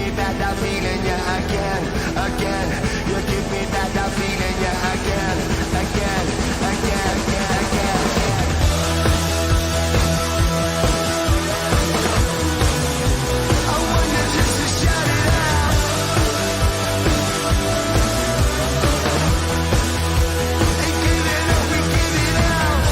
me back that feeling, yeah, again. You give me back that feeling, yeah, again. I wonder just to shout it out. And give it up, we give it out.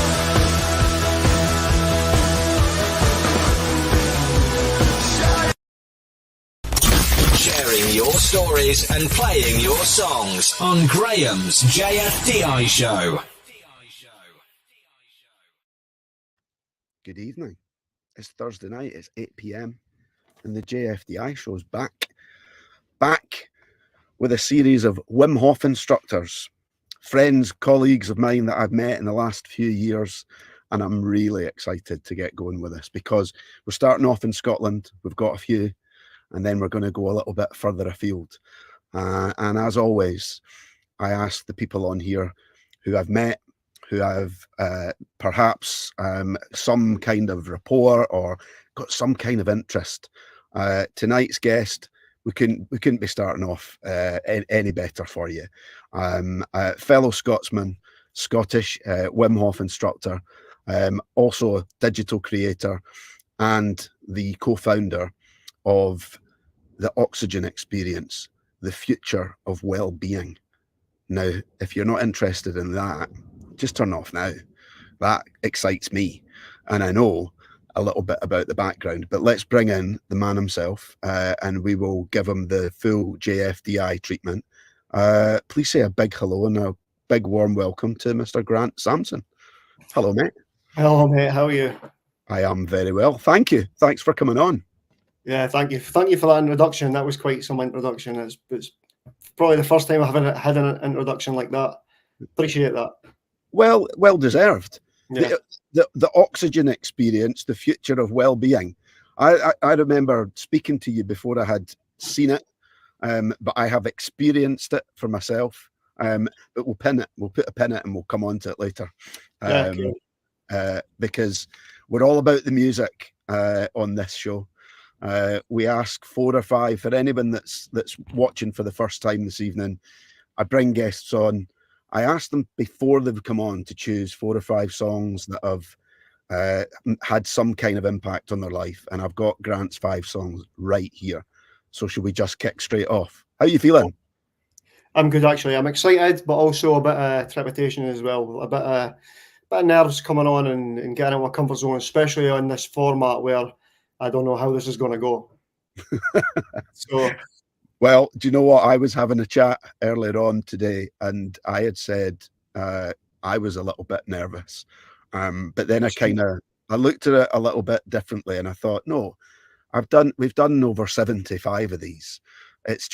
Sharing your stories and playing your songs on Graham's JFDI Show. Good evening. It's Thursday night. It's 8 p.m. and the JFDI Show's back with a series of Wim Hof instructors, friends, colleagues of mine that I've met in the last few years, and I'm really excited to get going with this because we're starting off in Scotland. We've got a few, and then we're going to go a little bit further afield. And as always, I ask the people on here who I've met, who have perhaps some kind of rapport or got some kind of interest. Tonight's guest, we couldn't be starting off any better for you. Fellow Scotsman, Scottish Wim Hof instructor, also a digital creator, and the co-founder of the Oxygen Experience, the future of well-being. Now, if you're not interested in that, just turn off now. That excites me, and I know a little bit about the background, but let's bring in the man himself, and we will give him the full JFDI treatment. Please say a big hello and a big warm welcome to Mr. Grant Samson. Hello, mate. Hello, mate. How are you? I am very well, thank you. Thanks for coming on. Yeah, thank you for that introduction. That was quite some introduction. It's probably the first time I've had an introduction like that. Appreciate that. Well deserved. Yeah. The Oxygen Experience, the future of well-being. I remember speaking to you before I had seen it, but I have experienced it for myself. But we'll pin it. We'll put a pin it and we'll come on to it later. Because we're all about the music on this show. We ask 4 or 5 for anyone that's watching for the first time this evening. I bring guests on. I ask them before they've come on to choose 4 or 5 songs that have had some kind of impact on their life, and I've got Grant's 5 songs right here. So should we just kick straight off? How are you feeling? I'm good, actually. I'm excited, but also a bit of trepidation as well. A bit of nerves coming on and getting out of my comfort zone, especially on this format where I don't know how this is going to go. So, well, do you know what? I was having a chat earlier on today, and I had said I was a little bit nervous, but then I looked at it a little bit differently, and I thought, no, we've done over 75 of these. It's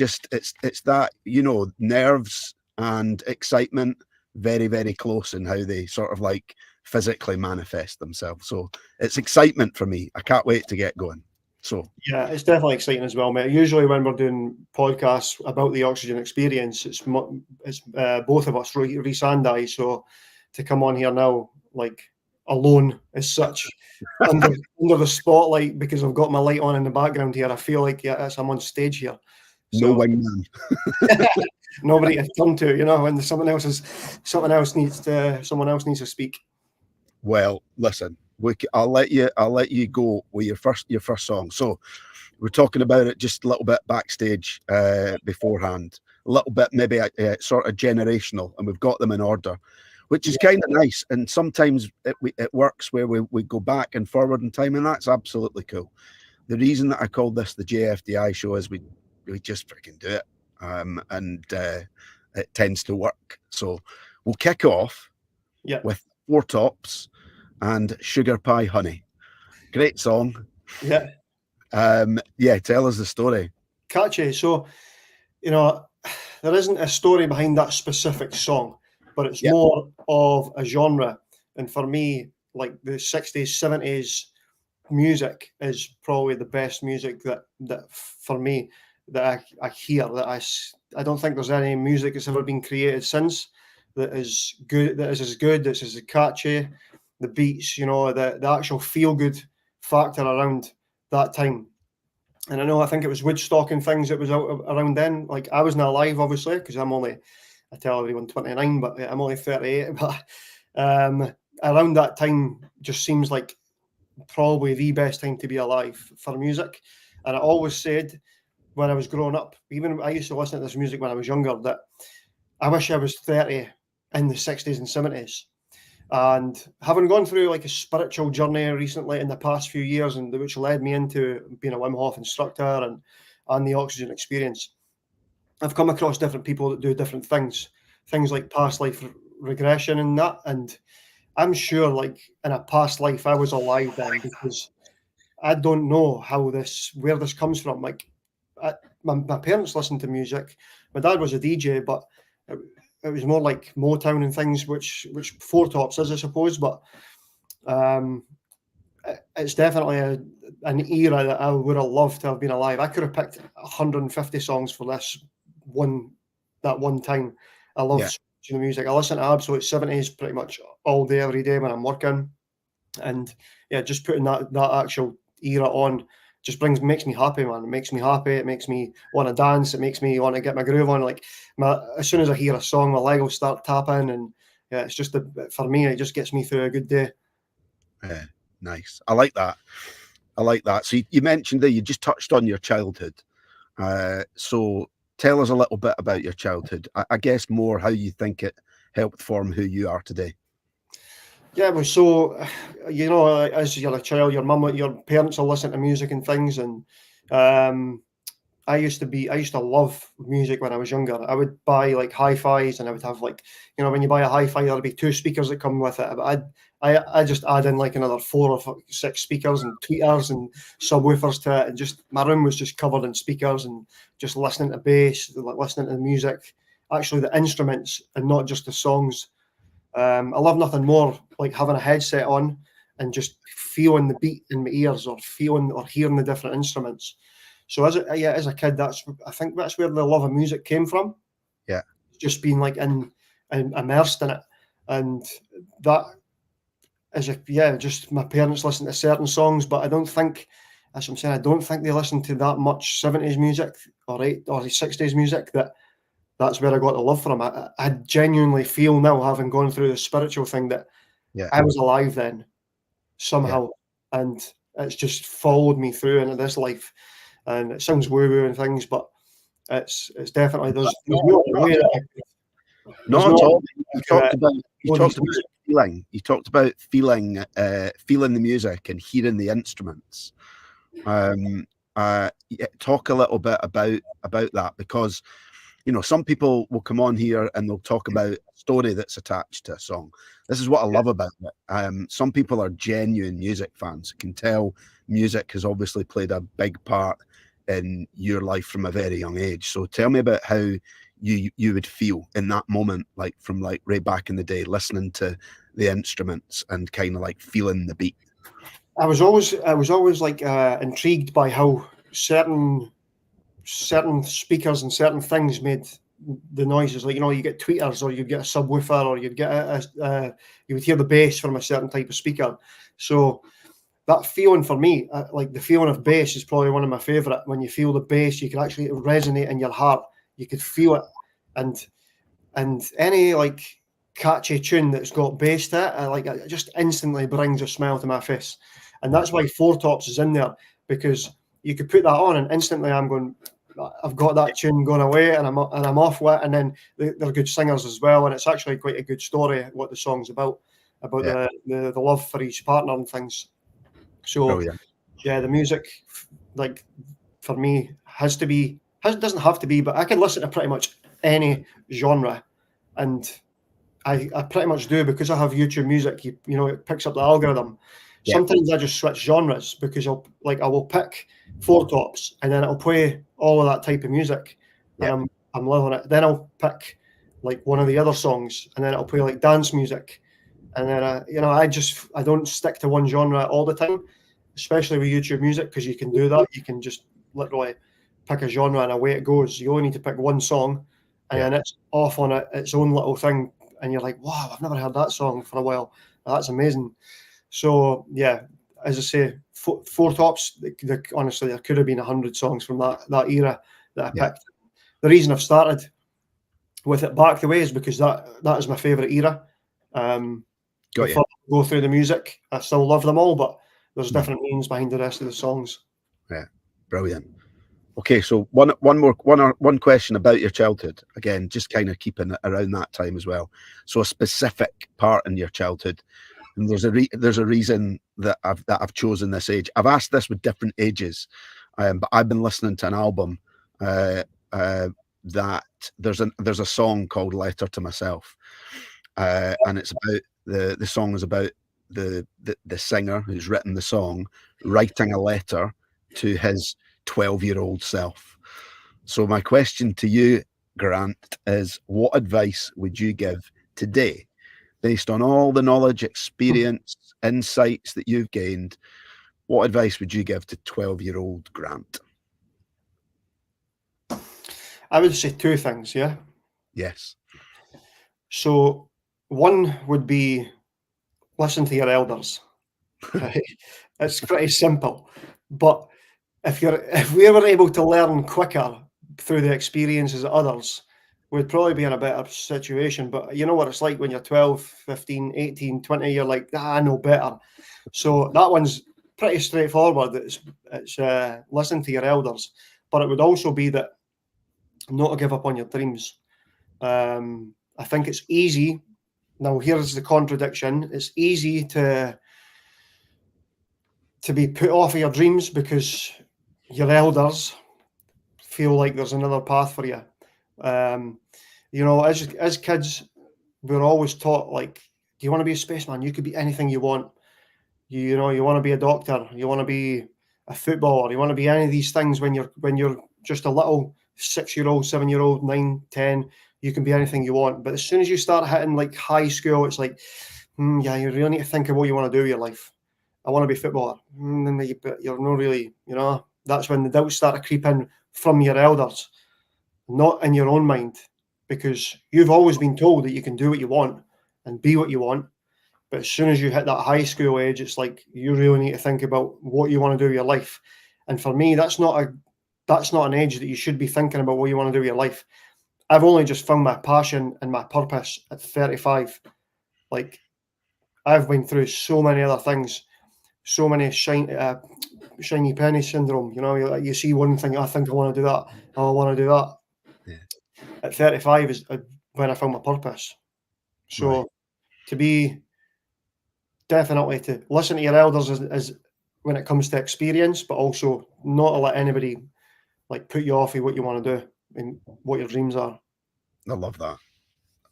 that, you know, nerves and excitement very, very close in how they sort of like physically manifest themselves. So it's excitement for me. I can't wait to get going. So yeah, it's definitely exciting as well, mate. Usually when we're doing podcasts about the Oxygen Experience, it's both of us, Reese and I. So to come on here now, like alone as such, under the spotlight, because I've got my light on in the background here, I feel like I'm on stage here. So, no wingman. Nobody to turn to, you know, when someone else needs to speak. Well, listen, I'll let you go with your first song. So we're talking about it just a little bit backstage beforehand, a little bit maybe sort of generational, and we've got them in order, which is kind of nice. And sometimes it works where we go back and forward in time, and that's absolutely cool. The reason that I called this the JFDI show is we just freaking do it, and it tends to work. So we'll kick off with Four Tops and Sugar Pie Honey. Great song. Yeah. Tell us the story. Catchy. So, you know, there isn't a story behind that specific song, but it's more of a genre. And for me, like the 60s, 70s music is probably the best music that for me that I hear. That I don't think there's any music that's ever been created since that is good, that is as good, that's as catchy. The beats, you know, the actual feel good factor around that time And I think it was Woodstock and things that was out around then. Like, I wasn't alive, obviously, because I tell everyone 29, but I'm only 38. But around that time just seems like probably the best time to be alive for music. And I always said when I was growing up, even I used to listen to this music when I was younger, that I wish I was 30 in the 60s and 70s. And having gone through like a spiritual journey recently in the past few years, and which led me into being a Wim Hof instructor and the oxygen experience, I've come across different people that do different things like past life regression and that. And I'm sure, like, in a past life, I was alive then, because I don't know where this comes from. Like, my parents listened to music. My dad was a DJ, but it was more like Motown and things, which Four Tops is, I suppose. But it's definitely an era that I would have loved to have been alive. I could have picked 150 songs for that one time. I love the music. I listen to absolute 70s pretty much all day, every day when I'm working. And yeah, just putting that actual era on just makes me happy, man. It makes me happy. It makes me want to dance. It makes me want to get my groove on. Like, as soon as I hear a song, my leg will start tapping, and yeah, it's just for me, it just gets me through a good day. Yeah, nice. I like that. So you mentioned that you just touched on your childhood. So tell us a little bit about your childhood. I guess more how you think it helped form who you are today. Yeah, well, so, as you're a child, your parents will listen to music and things, and I used to love music when I was younger. I would buy like hi-fis, and I would have, like, when you buy a hi-fi, there'll be 2 speakers that come with it. But I just add in like another 4 or 6 speakers and tweeters and subwoofers to it, and just my room was just covered in speakers and just listening to bass, like listening to the music, actually the instruments and not just the songs. I love nothing more like having a headset on and just feeling the beat in my ears, or hearing the different instruments. So as a kid, I think that's where the love of music came from. Yeah, just being like immersed in it, and that just my parents listen to certain songs, but I don't think, as I'm saying, I don't think they listen to that much 70s music or 60s music. That's where I got the love for them. I genuinely feel now, having gone through the spiritual thing, that I was alive then somehow, and it's just followed me through into this life. And it sounds woo-woo and things, but it's definitely there's no way that not at all. You talked about feeling. You talked about feeling the music and hearing the instruments. Talk a little bit about that, because some people will come on here and they'll talk about a story that's attached to a song. This is what I love about it. Some people are genuine music fans, can tell music has obviously played a big part in your life from a very young age. So tell me about how you would feel in that moment, like from like right back in the day, listening to the instruments and kind of like feeling the beat. I was always like intrigued by how certain speakers and certain things made the noises. Like, you get tweeters, or you'd get a subwoofer, or you'd get you would hear the bass from a certain type of speaker. So that feeling for me, like the feeling of bass, is probably one of my favorite. When you feel the bass, you can actually resonate in your heart. You could feel it, and any like catchy tune that's got bass to it, it just instantly brings a smile to my face. And that's why Four Tops is in there, because you could put that on and instantly I've got that tune going away, and I'm off with it. And then they're good singers as well, and it's actually quite a good story what the song's about the love for each partner and things. So the music, like, for me doesn't have to be, but I can listen to pretty much any genre, and I pretty much do, because I have YouTube Music. It picks up the algorithm. Sometimes I just switch genres, because I will pick Four Tops, and then it'll play all of that type of music, and I'm loving it. Then I'll pick like one of the other songs, and then it'll play like dance music, and then I don't stick to one genre all the time, especially with YouTube Music, because you can do that. You can just literally pick a genre and away it goes. You only need to pick one song, and then it's off on its own little thing, and you're like, wow, I've never heard that song for a while. That's amazing. So as I say, Four Tops, honestly, there could have been 100 songs from that era that I picked. The reason I've started with it back the way is because that is my favourite era. Before I go through the music, I still love them all, but there's different meanings behind the rest of the songs. Yeah, brilliant. Okay, so one question about your childhood. Again, just kind of keeping it around that time as well. So a specific part in your childhood, and there's a reason that I've chosen this age. I've asked this with different ages, but I've been listening to an album that there's a song called "Letter to Myself," and it's about the song is about the singer who's written the song writing a letter to his 12-year-old self. So my question to you, Grant, is what advice would you give today, based on all the knowledge, experience, insights that you've gained? What advice would you give to 12-year-old Grant? I would say two things, yeah? Yes. So one would be listen to your elders. Right? It's pretty simple. But if we were able to learn quicker through the experiences of others, we'd probably be in a better situation. But you know what it's like when you're 12, 15, 18, 20, you're like, I know better. So that one's pretty straightforward. It's listen to your elders. But it would also be that not to give up on your dreams. I think it's easy. Now, here's the contradiction. It's easy to be put off of your dreams because your elders feel like there's another path for you. You know, as kids, we're always taught, like, do you want to be a spaceman? You could be anything you want. You know, you want to be a doctor, you want to be a footballer, you want to be any of these things when you're just a little 6-year-old, 7-year-old, 9, 10, you can be anything you want. But as soon as you start hitting like high school, it's like, yeah, you really need to think of what you want to do with your life. I want to be a footballer. But you're not really, you know, that's when the doubts start to creep in from your elders, not in your own mind, because you've always been told that you can do what you want and be what you want. But as soon as you hit that high school age, it's like you really need to think about what you want to do with your life. And for me, that's not an age that you should be thinking about what you want to do with your life. I've only just found my passion and my purpose at 35. Like, I've been through so many other things, so many shiny penny syndrome. You know, you see one thing, I think I want to do that. Oh, I want to do that. Yeah. At 35 is when I found my purpose. So definitely to listen to your elders is when it comes to experience, but also not to let anybody like put you off of what you want to do and what your dreams are. I love that.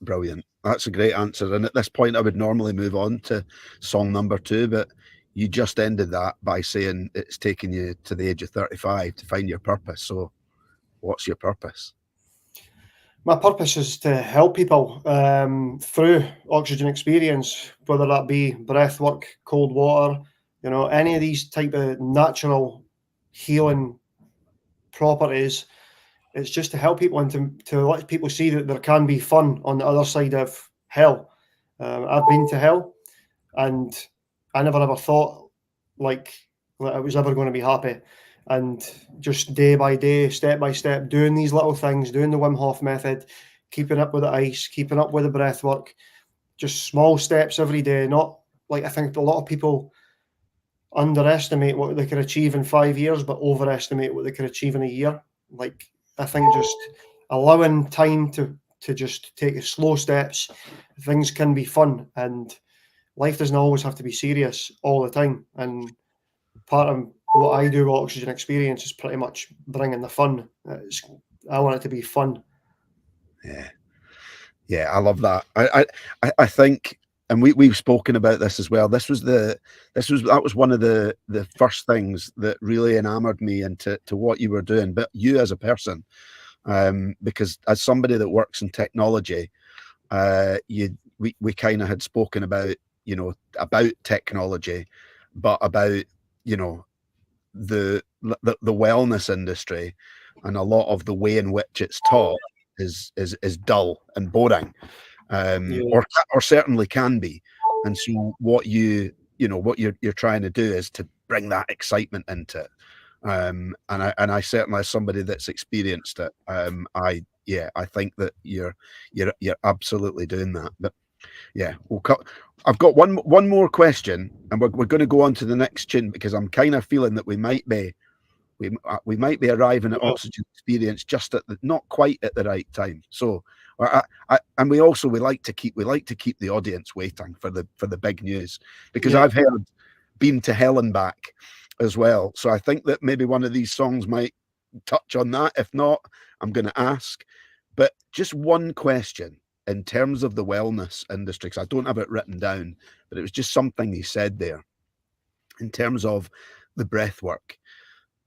Brilliant. That's a great answer. And at this point, I would normally move on to song number 2, but you just ended that by saying it's taken you to the age of 35 to find your purpose. So what's your purpose? My purpose is to help people through oxygen experience, whether that be breath work, cold water, you know, any of these type of natural healing properties. It's just to help people and to let people see that there can be fun on the other side of hell. I've been to hell, and I never ever thought like that I was ever going to be happy. And just day by day, step by step, doing these little things, doing the Wim Hof method, keeping up with the ice, keeping up with the breath work, just small steps every day. Not like, I think a lot of people underestimate what they can achieve in 5 years, but overestimate what they can achieve in a year. Like, I think just allowing time to just take slow steps, things can be fun, and life doesn't always have to be serious all the time. And part of what I do with Oxygen Experience is pretty much bringing the fun. I want it to be fun. Yeah, I love that. I think, and we've spoken about this as well. That was one of the first things that really enamored me into what you were doing, but you as a person, because as somebody that works in technology, we kind of had spoken about, you know, about technology, but about, you know, the wellness industry, and a lot of the way in which it's taught is dull and boring, or certainly can be. And so what you you know, what you're trying to do is to bring that excitement into it. And I certainly, as somebody that's experienced it, I think that you're absolutely doing that. But yeah, we'll cut. I've got one more question, and we're going to go on to the next tune, because I'm kind of feeling that we might be arriving at Oxygen Experience just at not quite at the right time. So, and we like to keep the audience waiting for the big news, because I've heard Been to Hell and Back as well. So I think that maybe one of these songs might touch on that. If not, I'm going to ask. But just one question in terms of the wellness industry, because I don't have it written down, but it was just something he said there in terms of the breath work.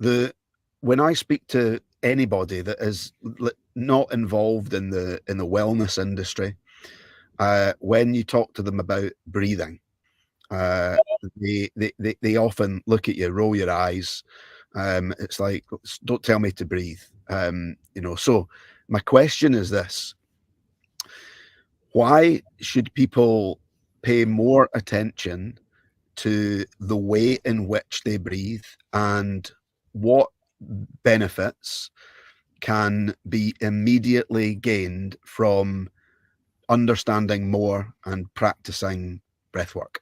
When I speak to anybody that is not involved in the wellness industry, when you talk to them about breathing, they often look at you, roll your eyes. It's like, don't tell me to breathe. You know, so my question is this: why should people pay more attention to the way in which they breathe, and what benefits can be immediately gained from understanding more and practicing breath work?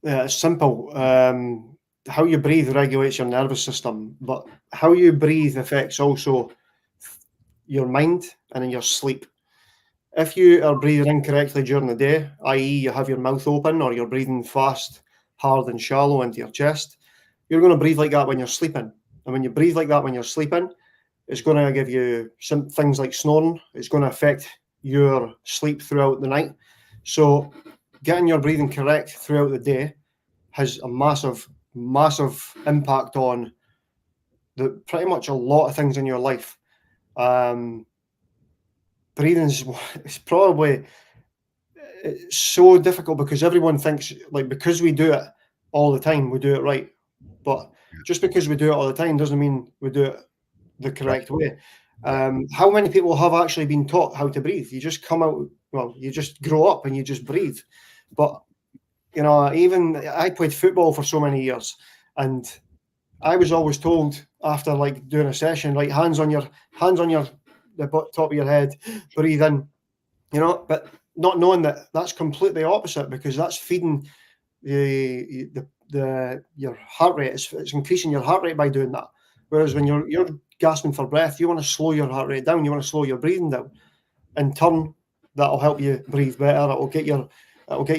Yeah, it's simple. How you breathe regulates your nervous system, but how you breathe affects also your mind and in your sleep. If you are breathing incorrectly during the day, i.e. you have your mouth open, or you're breathing fast, hard and shallow into your chest, you're going to breathe like that when you're sleeping. And when you breathe like that when you're sleeping, it's going to give you some things like snoring. It's going to affect your sleep throughout the night. So getting your breathing correct throughout the day has a massive, massive impact on pretty much a lot of things in your life. Breathing is probably so difficult, because everyone thinks, like, because we do it all the time, we do it right. But just because we do it all the time doesn't mean we do it the correct way. How many people have actually been taught how to breathe? You just come out, well, you just grow up and you just breathe. But, you know, even I played football for so many years, and I was always told after, like, doing a session, like, hands on your the top of your head, breathe in, you know, but not knowing that that's completely opposite, because that's feeding your heart rate. It's increasing your heart rate by doing that. Whereas when you're gasping for breath, you want to slow your heart rate down. You want to slow your breathing down. In turn, that'll help you breathe better. It'll get your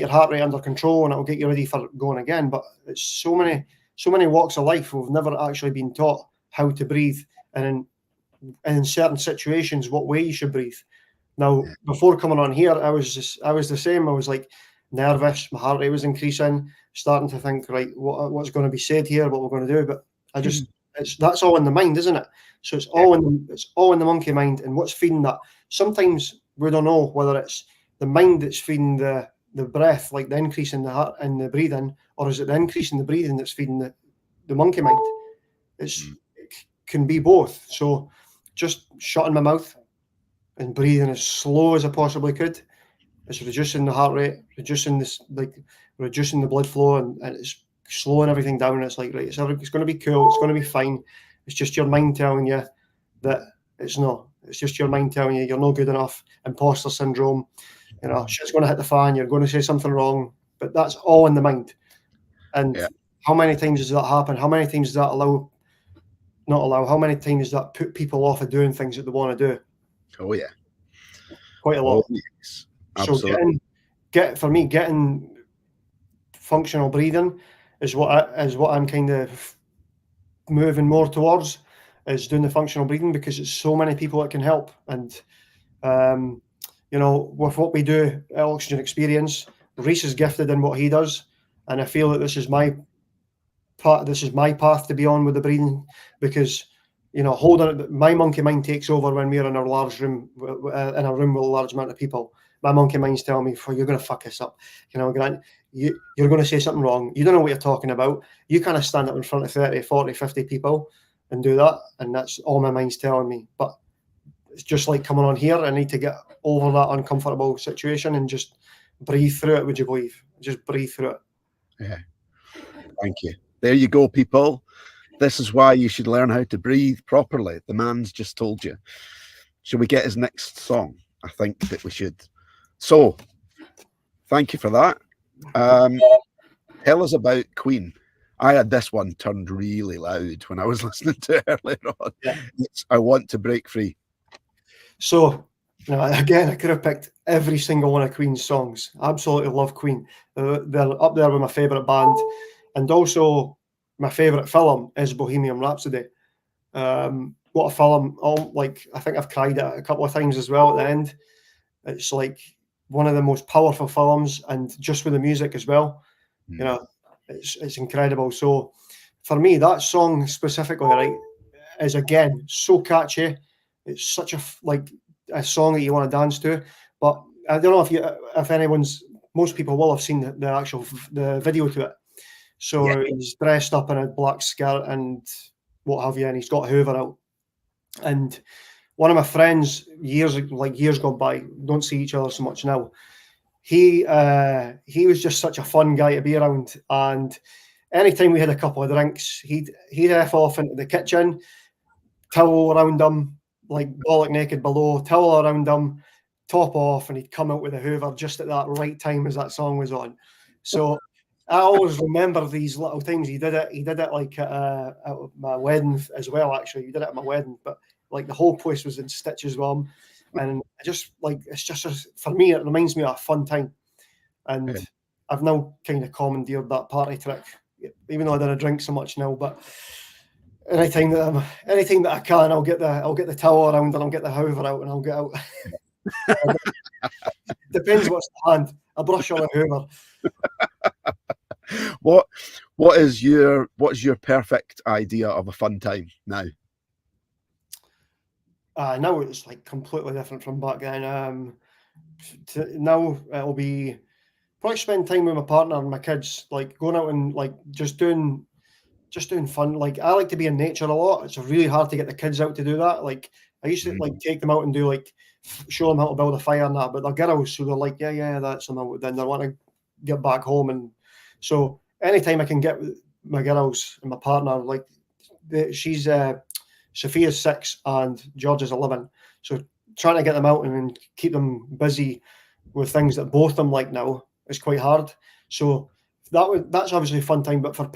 heart rate under control, and it'll get you ready for going again. But it's so many walks of life we've never actually been taught how to breathe, and in certain situations what way you should breathe. Now, before coming on here, I was the same. I was like nervous. My heart rate was increasing, starting to think, right, what's going to be said here, what we're going to do. But I just, that's all in the mind, isn't it? So it's all in the monkey mind, and what's feeding that. Sometimes we don't know whether it's the mind that's feeding the breath, like the increase in the heart and the breathing, or is it the increase in the breathing that's feeding the monkey mind? It can be both. So just shutting my mouth and breathing as slow as I possibly could, it's reducing the heart rate, reducing the blood flow, and it's slowing everything down. It's like, right, it's going to be cool, it's going to be fine. It's just your mind telling you that it's not. It's just your mind telling you you're not good enough, imposter syndrome, you know, shit's going to hit the fan, you're going to say something wrong. But that's all in the mind. And how many times does that happen? How many times does that how many times does that put people off of doing things that they want to do? Oh yeah, quite a lot. Oh, yes. Absolutely. So getting functional breathing is what I'm kind of moving more towards, is doing the functional breathing, because it's so many people it can help. And you know, with what we do at Oxygen Experience, Reese is gifted in what he does, and I feel that this is my path to be on with the breathing, because, you know, my monkey mind takes over when we're in a large room, with a large amount of people. My monkey mind's telling me, you're going to fuck this up. You know, Grant, you're going to say something wrong. You don't know what you're talking about. You kind of stand up in front of 30, 40, 50 people and do that. And that's all my mind's telling me. But it's just like coming on here. I need to get over that uncomfortable situation and just breathe through it. Would you believe? Just breathe through it. Yeah. Thank you. There you go, people. This is why you should learn how to breathe properly. The man's just told you. Shall we get his next song? I think that we should. So, thank you for that. Tell us about Queen. I had this one turned really loud when I was listening to it earlier on. Yeah. It's I Want to Break Free. So, again, I could have picked every single one of Queen's songs. Absolutely love Queen. They're up there with my favourite band. And also, my favourite film is Bohemian Rhapsody. What a film. I think I've cried at it a couple of times as well at the end. It's like one of the most powerful films, and just with the music as well. You know, it's incredible. So for me, that song specifically, right, is again so catchy. It's such a song that you want to dance to. But I don't know if most people will have seen the video to it. So he's dressed up in a black skirt and what have you, and he's got Hoover out. And one of my friends, years gone by, don't see each other so much now. He was just such a fun guy to be around, and anytime we had a couple of drinks, he'd F off into the kitchen, towel around him, like bollock naked below, towel around him, top off, and he'd come out with a Hoover just at that right time as that song was on. So I always remember these little times. He did it like at my wedding as well. Actually, he did it at my wedding, but like the whole place was in stitches with him. And I just for me, it reminds me of a fun time. And I've now kind of commandeered that party trick, even though I don't drink so much now. But anything that I can, I'll get the towel around and I'll get the Hoover out and I'll get out. Depends what's the hand. A brush or a Hoover. What is your perfect idea of a fun time now? Now it's like completely different from back then. Now it'll be probably spend time with my partner and my kids, like going out and like just doing fun. Like I like to be in nature a lot. It's really hard to get the kids out to do that. Like I used to like take them out and do like show them how to build a fire and that, but they're girls, so they're like, yeah, that's enough. Then they want to get back home, and so anytime I can get with my girls and my partner, like she's Sophia's 6 and George is 11, so trying to get them out and keep them busy with things that both of them like now is quite hard. So that's obviously a fun time. But for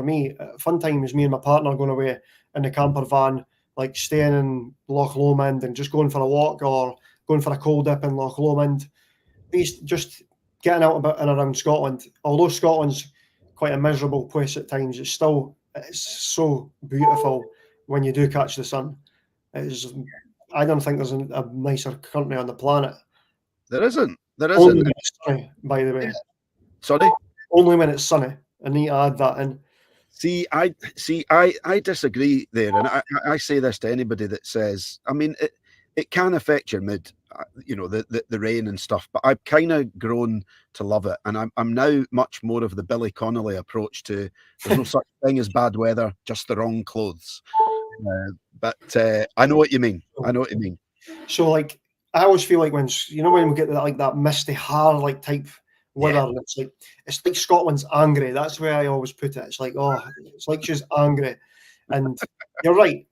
me, fun time is me and my partner going away in the camper van, like staying in Loch Lomond and just going for a walk or going for a cold dip in Loch Lomond. Just getting out about and around Scotland. Although Scotland's quite a miserable place at times, it's so beautiful when you do catch the sun. I don't think there's a nicer country on the planet. There isn't. Only when it's sunny, by the way. Yeah. Sorry? Only when it's sunny. I need to add that in. I disagree there, and I say this to anybody that says, I mean, it can affect your mood, you know, the rain and stuff, but I've kind of grown to love it, and I'm now much more of the Billy Connolly approach to there's no such thing as bad weather, just the wrong clothes. But I know what you mean. So like I always feel like when we get that misty har type weather, and it's like Scotland's angry. That's the way I always put it. It's like she's angry, and you're right.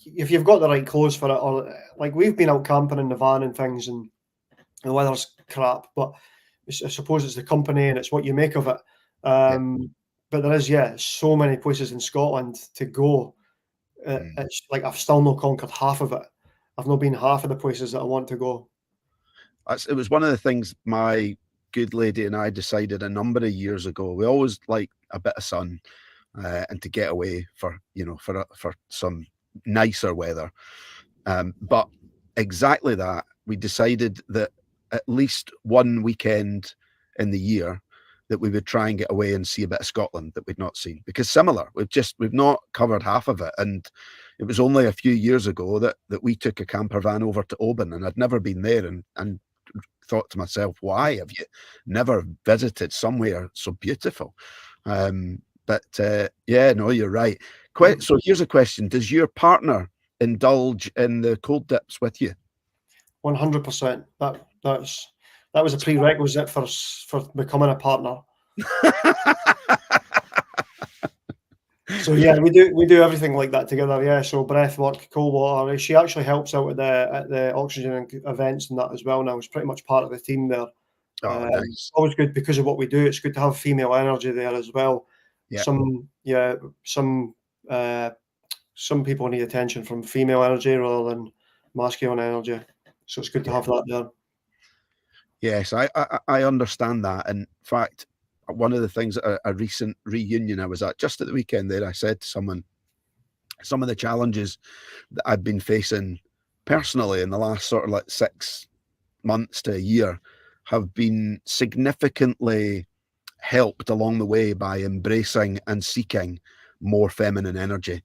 If you've got the right clothes for it, or like we've been out camping in the van and things, and the weather's crap, but I suppose it's the company and it's what you make of it. But there is so many places in Scotland to go. It's like I've still not conquered half of it. I've not been half of the places that I want to go. It was one of the things my good lady and I decided a number of years ago. We always like a bit of sun and to get away for some nicer weather. But exactly that, we decided that at least one weekend in the year that we would try and get away and see a bit of Scotland that we'd not seen, because we've not covered half of it. And it was only a few years ago that we took a camper van over to Oban, and I'd never been there, and thought to myself, why have you never visited somewhere so beautiful? But you're right. So here's a question: does your partner indulge in the cold dips with you? 100%. That's That was a prerequisite for becoming a partner. So yeah, we do everything like that together. Yeah, so breath work, cold water. She actually helps out at the oxygen events and that as well now. She's pretty much part of the team there. Oh, nice. Always good because of what we do. It's good to have female energy there as well. Yeah. Some people need attention from female energy rather than masculine energy. So it's good to have that there. Yes, I understand that. In fact, one of the things at a recent reunion I was at just at the weekend there, I said to someone, some of the challenges that I've been facing personally in the last sort of like 6 months to a year have been significantly helped along the way by embracing and seeking more feminine energy.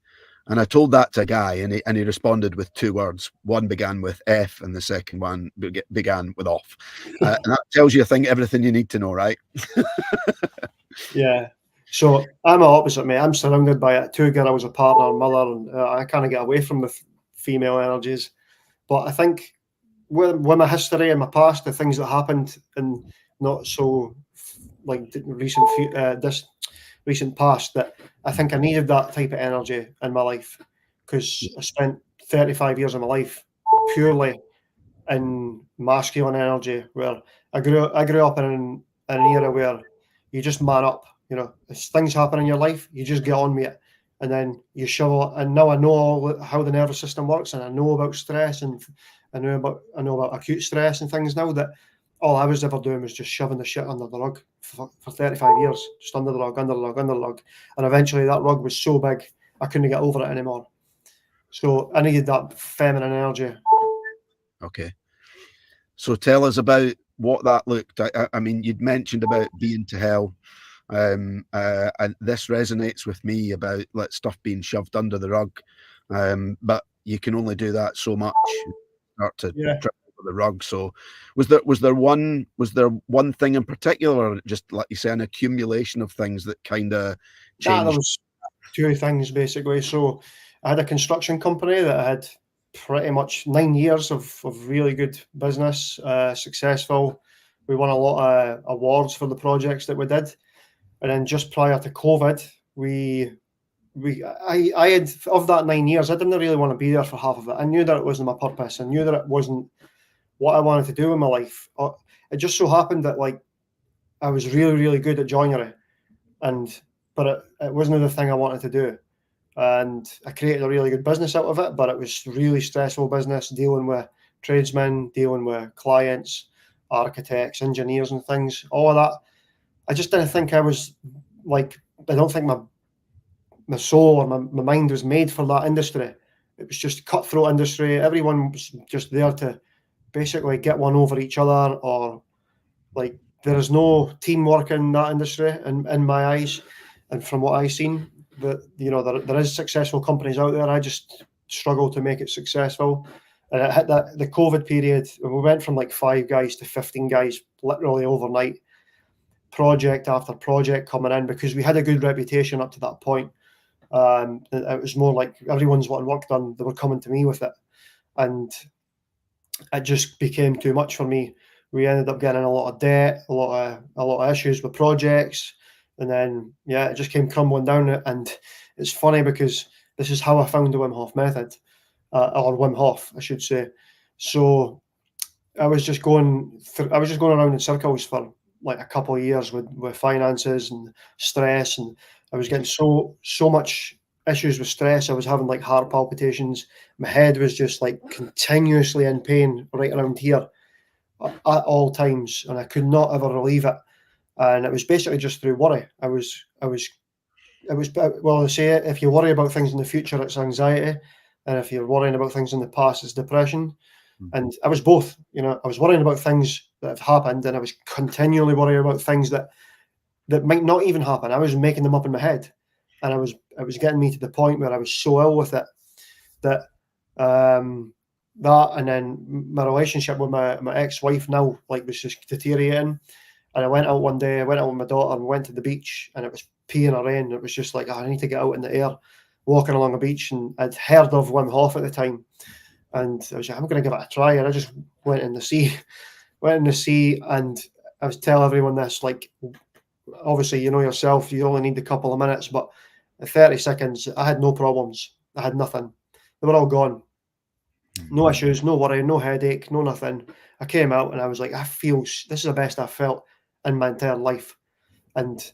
And I told that to a guy, and he responded with 2 words. One began with F, and the second one began with off. And that tells you, I think, everything you need to know, right? Yeah. So I'm the opposite, mate. I'm surrounded by 2 girls, a partner, a mother, and I kind of get away from the female energies. But I think with my history and my past, the things that happened in not so like recent past, that I think I needed that type of energy in my life, because I spent 35 years of my life purely in masculine energy, where I grew up in an era where you just man up. You know, as things happen in your life, you just get on with it, and then you shovel. And now I know how the nervous system works, and I know about stress, and I know about acute stress and things now, that all I was ever doing was just shoving the shit under the rug for 35 years, just under the rug, and eventually that rug was so big I couldn't get over it anymore. So I needed that feminine energy. Okay. So tell us about what that looked. I mean, you'd mentioned about being to hell, and this resonates with me about stuff being shoved under the rug, but you can only do that so much. You start to trip over the rug. So was there one thing in particular, or just like you say, an accumulation of things that kind of changed? There was 2 things basically. So I had a construction company that had pretty much 9 years of really good business, successful. We won a lot of awards for the projects that we did. And then just prior to COVID, I had, of that 9 years, I didn't really want to be there for half of it. I knew that it wasn't my purpose. I knew that it wasn't what I wanted to do in my life. It just so happened that I was really, really good at joinery, but it wasn't the thing I wanted to do. And I created a really good business out of it, but it was really stressful business, dealing with tradesmen, dealing with clients, architects, engineers and things, all of that. I just didn't think I was I don't think my soul or my mind was made for that industry. It was just cutthroat industry. Everyone was just there to basically get one over each other, or there is no teamwork in that industry in my eyes. And from what I've seen, there is successful companies out there. I just struggle to make it successful. And it hit the COVID period, and we went from 5 guys to 15 guys literally overnight, project after project coming in, because we had a good reputation up to that point. It was more like everyone's wanting work done, they were coming to me with it, and it just became too much for me. We ended up getting a lot of debt, a lot of issues with projects, and then it just came crumbling down. And it's funny because this is how I found the Wim Hof method, or Wim Hof, I should say. So I was just going around in circles for a couple of years with finances and stress, and I was getting so much issues with stress. I was having heart palpitations. My head was just continuously in pain right around here at all times, and I could not ever relieve it. And it was basically just through worry. They say if you worry about things in the future, it's anxiety, and if you're worrying about things in the past, it's depression. And I was both. I was worrying about things that have happened, and I was continually worrying about things that might not even happen. I was making them up in my head, and it was getting me to the point where I was so ill with it that and then my relationship with my ex-wife now was just deteriorating. And I went out one day. I went out with my daughter and we went to the beach, and it was peeing or rain. It was just I need to get out in the air, walking along a beach. And I'd heard of Wim Hof at the time, and I was I'm going to give it a try. And I just went in the sea, went in the sea, and I was telling everyone this, like, obviously, you know yourself, you only need a couple of minutes, but in 30 seconds, I had no problems. I had nothing. They were all gone. No issues, no worry, no headache, no nothing. I came out and I was like, this is the best I've felt in my entire life. And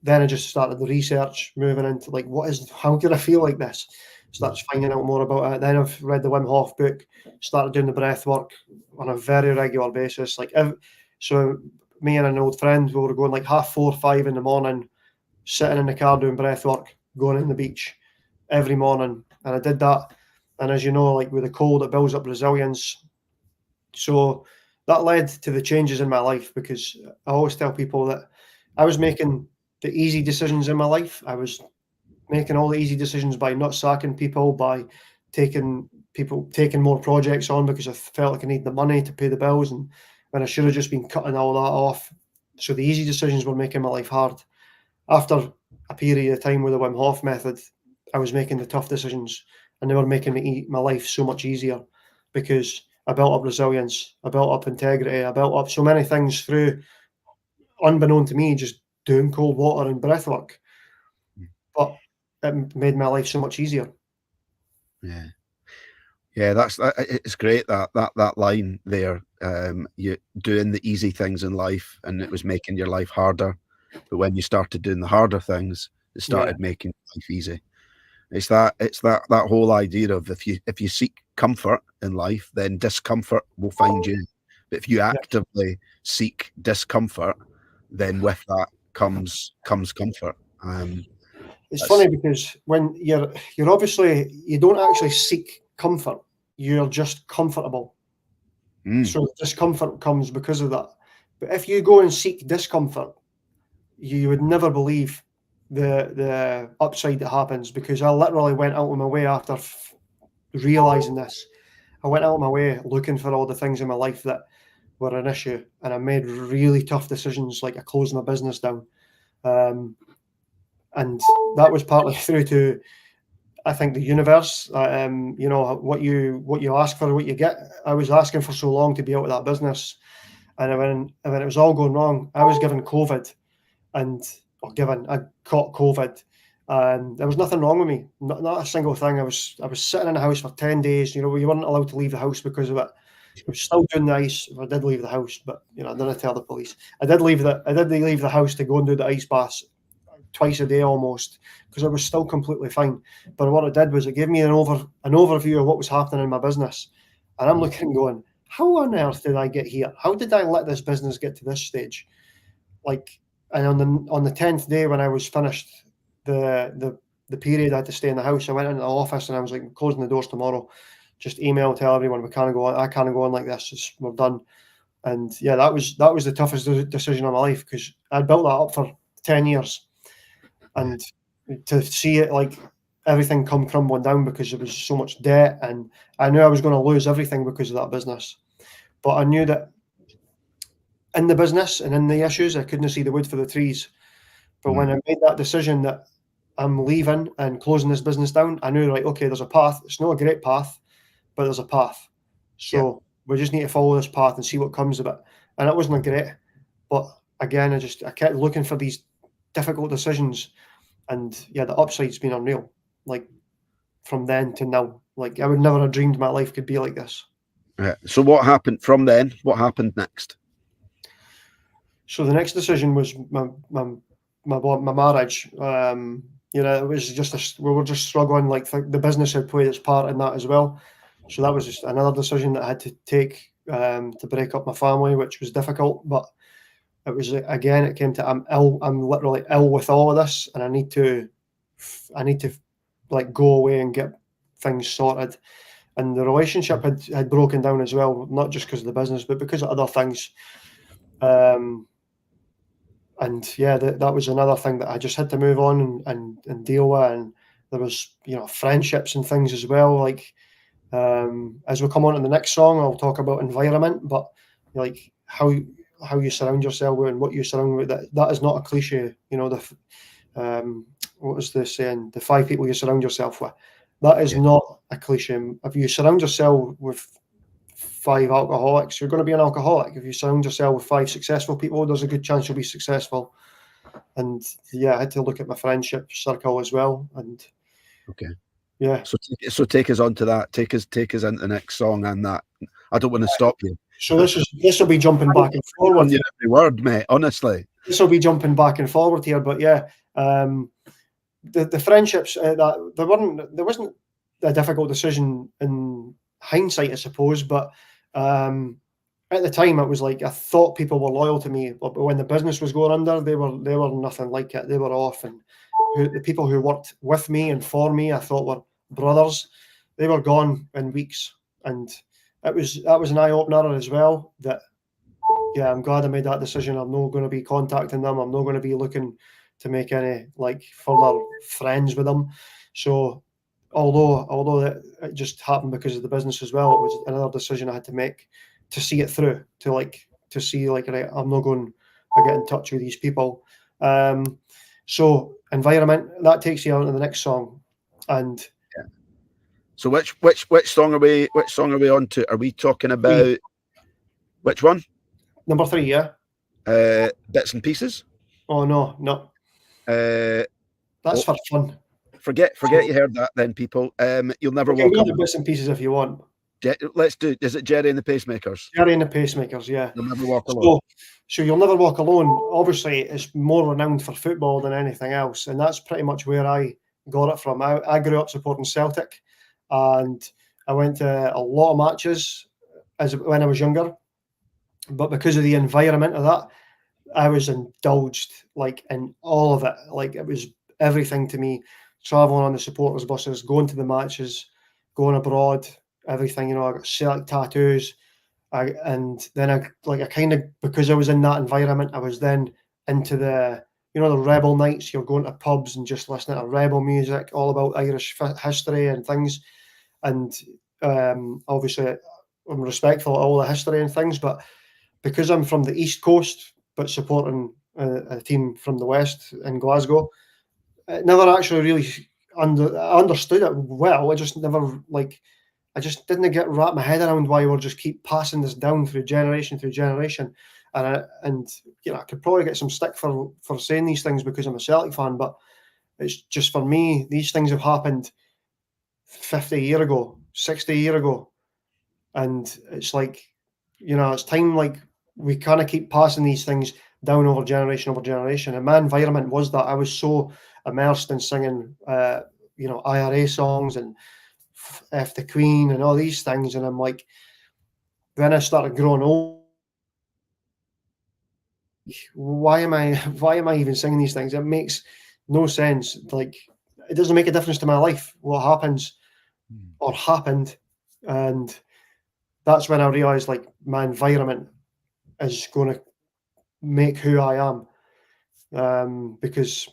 then I just started the research, moving into like, how did I feel like this? Started finding out more about it. Then I've read the Wim Hof book, started doing the breath work on a very regular basis. So me and an old friend, we were going like 4:30, 5 in the morning, sitting in the car doing breath work, going in the beach every morning. And I did that. And as you know, like with the cold, it builds up resilience. So that led to the changes in my life, because I always tell people that I was making the easy decisions in my life. I was making all the easy decisions by not sacking people, by taking more projects on because I felt like I needed the money to pay the bills, and when I should have just been cutting all that off. So the easy decisions were making my life hard. After a period of time with the Wim Hof method, I was making the tough decisions, and they were making my life so much easier, because I built up resilience, I built up integrity, I built up so many things through, unbeknown to me, just doing cold water and breath work. But it made my life so much easier. Yeah. Yeah, it's great that line there. You doing the easy things in life, and it was making your life harder. But when you started doing the harder things, it started making life easy. It's that whole idea of if you seek comfort in life, then discomfort will find you. But if you actively seek discomfort, then with that comes comfort. It's funny because when you're obviously, you don't actually seek comfort, you're just comfortable. So discomfort comes because of that. But if you go and seek discomfort, you would never believe the upside that happens, because I literally went out of my way after realizing this. I went out of my way looking for all the things in my life that were an issue, and I made really tough decisions, like I closed my business down. And that was partly through to, I think, the universe. You know, what you ask for, what you get. I was asking for so long to be out of that business, and when it was all going wrong, I was given COVID, I caught COVID, and there was nothing wrong with me, not a single thing. I was sitting in the house for 10 days. You know, you weren't allowed to leave the house because of it. I was still doing the ice. I did leave the house, but you know, I didn't tell the police. I did leave the house to go and do the ice baths twice a day almost, because I was still completely fine. But what it did was it gave me an overview of what was happening in my business, and I'm looking and going, how on earth did I get here? How did I let this business get to this stage? Like, and on the 10th day, when I was finished the period I had to stay in the house, I went into the office and I was like, closing the doors tomorrow. Just email, tell everyone I can't go on like this. We're done. And yeah, that was the toughest decision of my life, because I built that up for 10 years, and to see it, like, everything come crumbling down because there was so much debt, and I knew I was going to lose everything because of that business. But I knew that in the business and in the issues, I couldn't see the wood for the trees. But when I made that decision that I'm leaving and closing this business down, I knew, like, okay, there's a path. It's not a great path, but there's a path. So we just need to follow this path and see what comes of it. And it wasn't great, but again, I kept looking for these difficult decisions, and yeah, the upside's been unreal. Like, from then to now, like, I would never have dreamed my life could be like this. Yeah. So what happened from then? What happened next? So the next decision was my marriage. You know, it was just we were just struggling. Like, the business had played its part in that as well. So that was just another decision that I had to take, to break up my family, which was difficult. But it was, again, it came to, I'm literally ill with all of this, and I need to like go away and get things sorted. And the relationship had broken down as well, not just because of the business, but because of other things. And yeah, that was another thing that I just had to move on and deal with. And there was, you know, friendships and things as well. Like, as we come on to the next song, I'll talk about environment, but like how you surround yourself with and what you surround with. That is not a cliche. You know, what was the saying? The 5 people you surround yourself with. That is not a cliche. If you surround yourself with 5 alcoholics, you're going to be an alcoholic. If you surround yourself with 5 successful people, there's a good chance you'll be successful. And yeah, I had to look at my friendship circle as well. And Okay. yeah. So take us on to that. Take us into the next song and that. I don't want to stop you. So this will be jumping back and forward. On your every word, mate. Honestly, this will be jumping back and forward here. But yeah, the friendships that there wasn't a difficult decision in hindsight, I suppose. But at the time, it was like I thought people were loyal to me, but when the business was going under, they were nothing like it. They were off, and the people who worked with me and for me, I thought were brothers, they were gone in weeks, and that was an eye opener as well. That yeah, I'm glad I made that decision. I'm not going to be contacting them. I'm not going to be looking to make any like further friends with them. So although it just happened because of the business as well, it was another decision I had to make to see it through, to see like, right, I'm not going to get in touch with these people. So environment, that takes you on to the next song. And yeah. So which song are we on to? Are we talking about which one? Number 3, yeah. Bits and Pieces. Oh no. That's for fun. Forget you heard that then, people. You'll never walk alone. Bits and Pieces if you want. Let's do. Is it Jerry and the Pacemakers? Jerry and the Pacemakers, yeah. You'll never walk alone. So You'll Never Walk Alone, obviously, is more renowned for football than anything else, and that's pretty much where I got it from. I grew up supporting Celtic, and I went to a lot of matches when I was younger, but because of the environment of that, I was indulged like in all of it. Like it was everything to me. Traveling on the supporters buses, going to the matches, going abroad, everything. You know, I got Celtic tattoos. And then I kind of, because I was in that environment, I was then into the rebel nights. You're going to pubs and just listening to rebel music, all about Irish history and things. And obviously, I'm respectful of all the history and things, but because I'm from the East Coast, but supporting a team from the West in Glasgow, I never actually really understood it well. I just never I just didn't get wrap my head around why we'll just keep passing this down through generation, and I could probably get some stick for saying these things because I'm a Celtic fan, but it's just, for me, these things have happened 50 years ago, 60 years ago, and it's like, it's time, like, we kind of keep passing these things down over generation, and my environment was that. I was so immersed in singing IRA songs and F the Queen and all these things, and I'm like, then I started growing old. Why am I even singing these things? It makes no sense. Like, it doesn't make a difference to my life what happens or happened. And that's when I realized, like, my environment is going to make who I am, because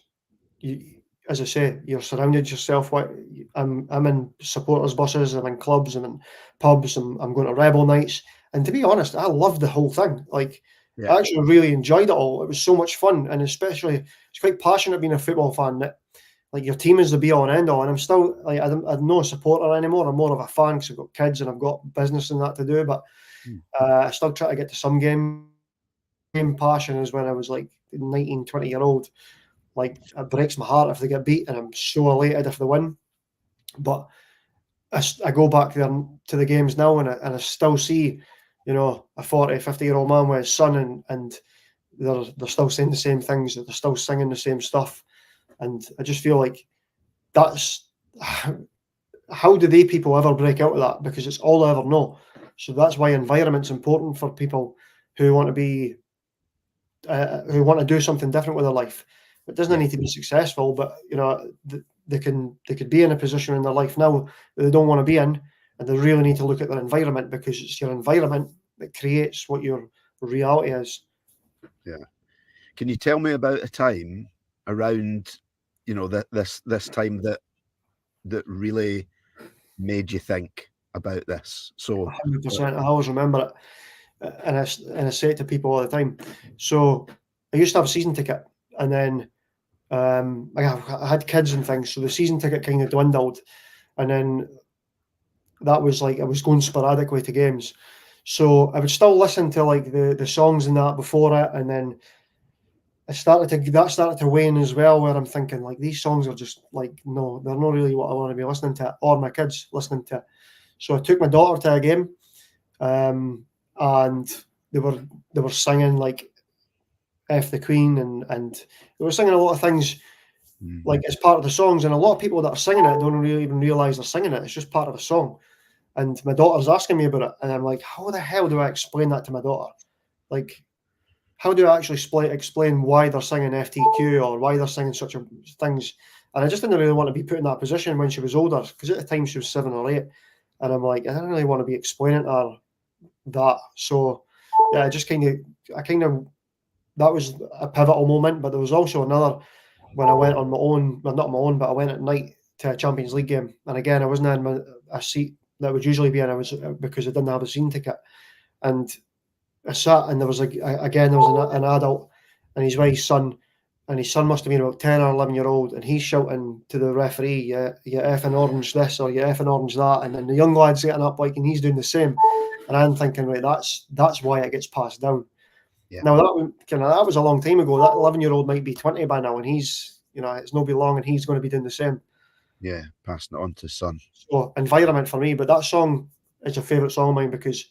as I say, you're surrounded yourself. I'm in supporters buses, I'm in clubs, I'm in pubs, I'm going to rebel nights, and to be honest, I loved the whole thing. Like, I actually really enjoyed it all. It was so much fun, and especially, it's quite passionate being a football fan. That, like, your team is the be all and end all, and I'm still, like, I'm not a supporter anymore. I'm more of a fan because I've got kids and I've got business and that to do. But I still try to get to some game. Passion is when I was like 19, 20-year-old. Like, it breaks my heart if they get beat, and I'm so elated if they win. But I go back there to the games now, and I still see, a 40, 50-year-old man with his son, and they're still saying the same things, they're still singing the same stuff. And I just feel like that's, how do they people ever break out of that? Because it's all I ever know. So that's why environment's important for people who want to be, who want to do something different with their life. It doesn't need to be successful, but they could be in a position in their life now that they don't want to be in, and they really need to look at their environment, because it's your environment that creates what your reality is. Yeah. Can you tell me about a time around, this time that really made you think about this? So 100%. I always remember it, and I say it to people all the time. So I used to have a season ticket, and then I had kids and things, so the season ticket kind of dwindled, and then that was like, I was going sporadically to games, So I would still listen to like the songs and that before it, and then that started to wane as well, where I'm thinking like these songs are just like, no, they're not really what I want to be listening to, or my kids listening to. So I took my daughter to a game, and they were singing like F the Queen, and they were singing a lot of things like as part of the songs, and a lot of people that are singing it don't really even realise they're singing it. It's just part of the song. And my daughter's asking me about it, and I'm like, how the hell do I explain that to my daughter? Like, how do I actually explain why they're singing FTQ or why they're singing such things? And I just didn't really want to be put in that position when she was older, because at the time she was 7 or 8, and I'm like, I don't really want to be explaining to her that. So yeah, that was a pivotal moment. But there was also another when I went on my own, well, not on my own, but I went at night to a Champions League game, and again I wasn't in a seat that would usually be in. I was, because I didn't have a season ticket, and I sat, and there was an adult and his wife's son, and his son must have been about 10 or 11-year-old, and he's shouting to the referee, you effing orange this or you effing orange that, and then the young lad's getting up like, and he's doing the same, and I'm thinking, right, that's why it gets passed down. Yeah. Now that was a long time ago. That 11-year-old might be 20 by now, and he's, it's not be long, and he's going to be doing the same. Yeah, passing it on to his son. So environment for me, but that song is a favourite song of mine because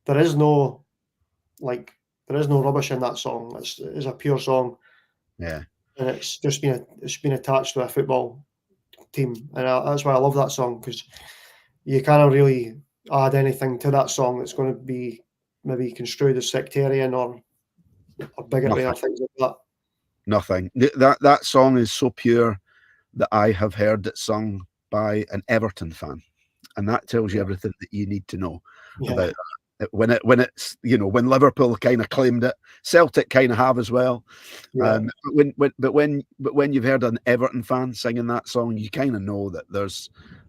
there is no rubbish in that song. It's a pure song. Yeah. And it's just been attached to a football team, and that's why I love that song, because you can't really add anything to that song that's going to be maybe construed as sectarian or bigotry or things like that. Nothing. That song is so pure that I have heard it sung by an Everton fan, and that tells you everything that you need to know about that. When it's when Liverpool kind of claimed it, Celtic kind of have as well. Yeah. But when you've heard an Everton fan singing that song, you kind of know that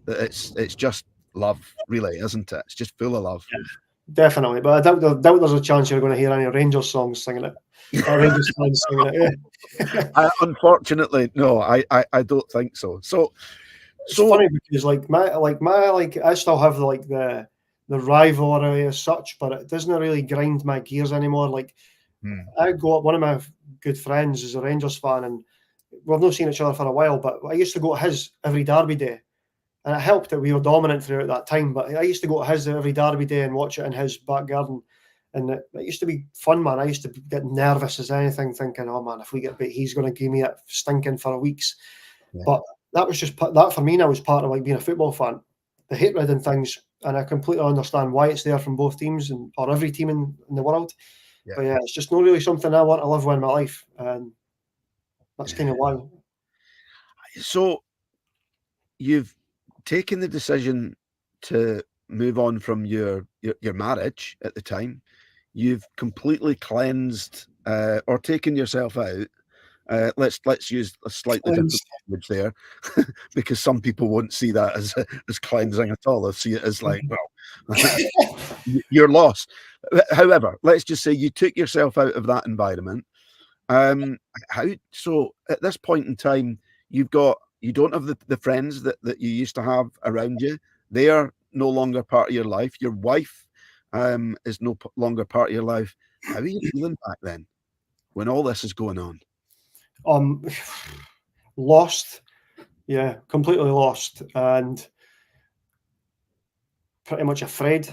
it's just love, really, isn't it? It's just full of love. Yeah, definitely. But I doubt there's a chance you're going to hear any Rangers songs singing it. Rangers fans singing it. Unfortunately, no, I don't think so. So it's funny because I still have the rivalry as such, but it doesn't really grind my gears anymore. Like I go up, one of my good friends is a Rangers fan, and we've not seen each other for a while, but I used to go to his every derby day. And it helped that we were dominant throughout that time. But I used to go to his every derby day and watch it in his back garden. And it used to be fun, man. I used to get nervous as anything, thinking, oh, man, if we get beat, he's going to give me it stinking for weeks. Yeah. But that was just, that for me now was part of being a football fan. The hatred and things, and I completely understand why it's there from both teams or every team in the world. Yeah. But yeah, it's just not really something I want to live with in my life. And that's kind of why. So you've taken the decision to move on from your marriage at the time. You've completely cleansed or taken yourself out. Let's use a slightly different language there, because some people won't see that as cleansing at all. They see it as like, well, you're lost. However, let's just say you took yourself out of that environment. So at this point in time, you don't have the friends that you used to have around you. They are no longer part of your life. Your wife is no longer part of your life. How are you feeling back then when all this is going on? Lost. Yeah, completely lost, and pretty much afraid.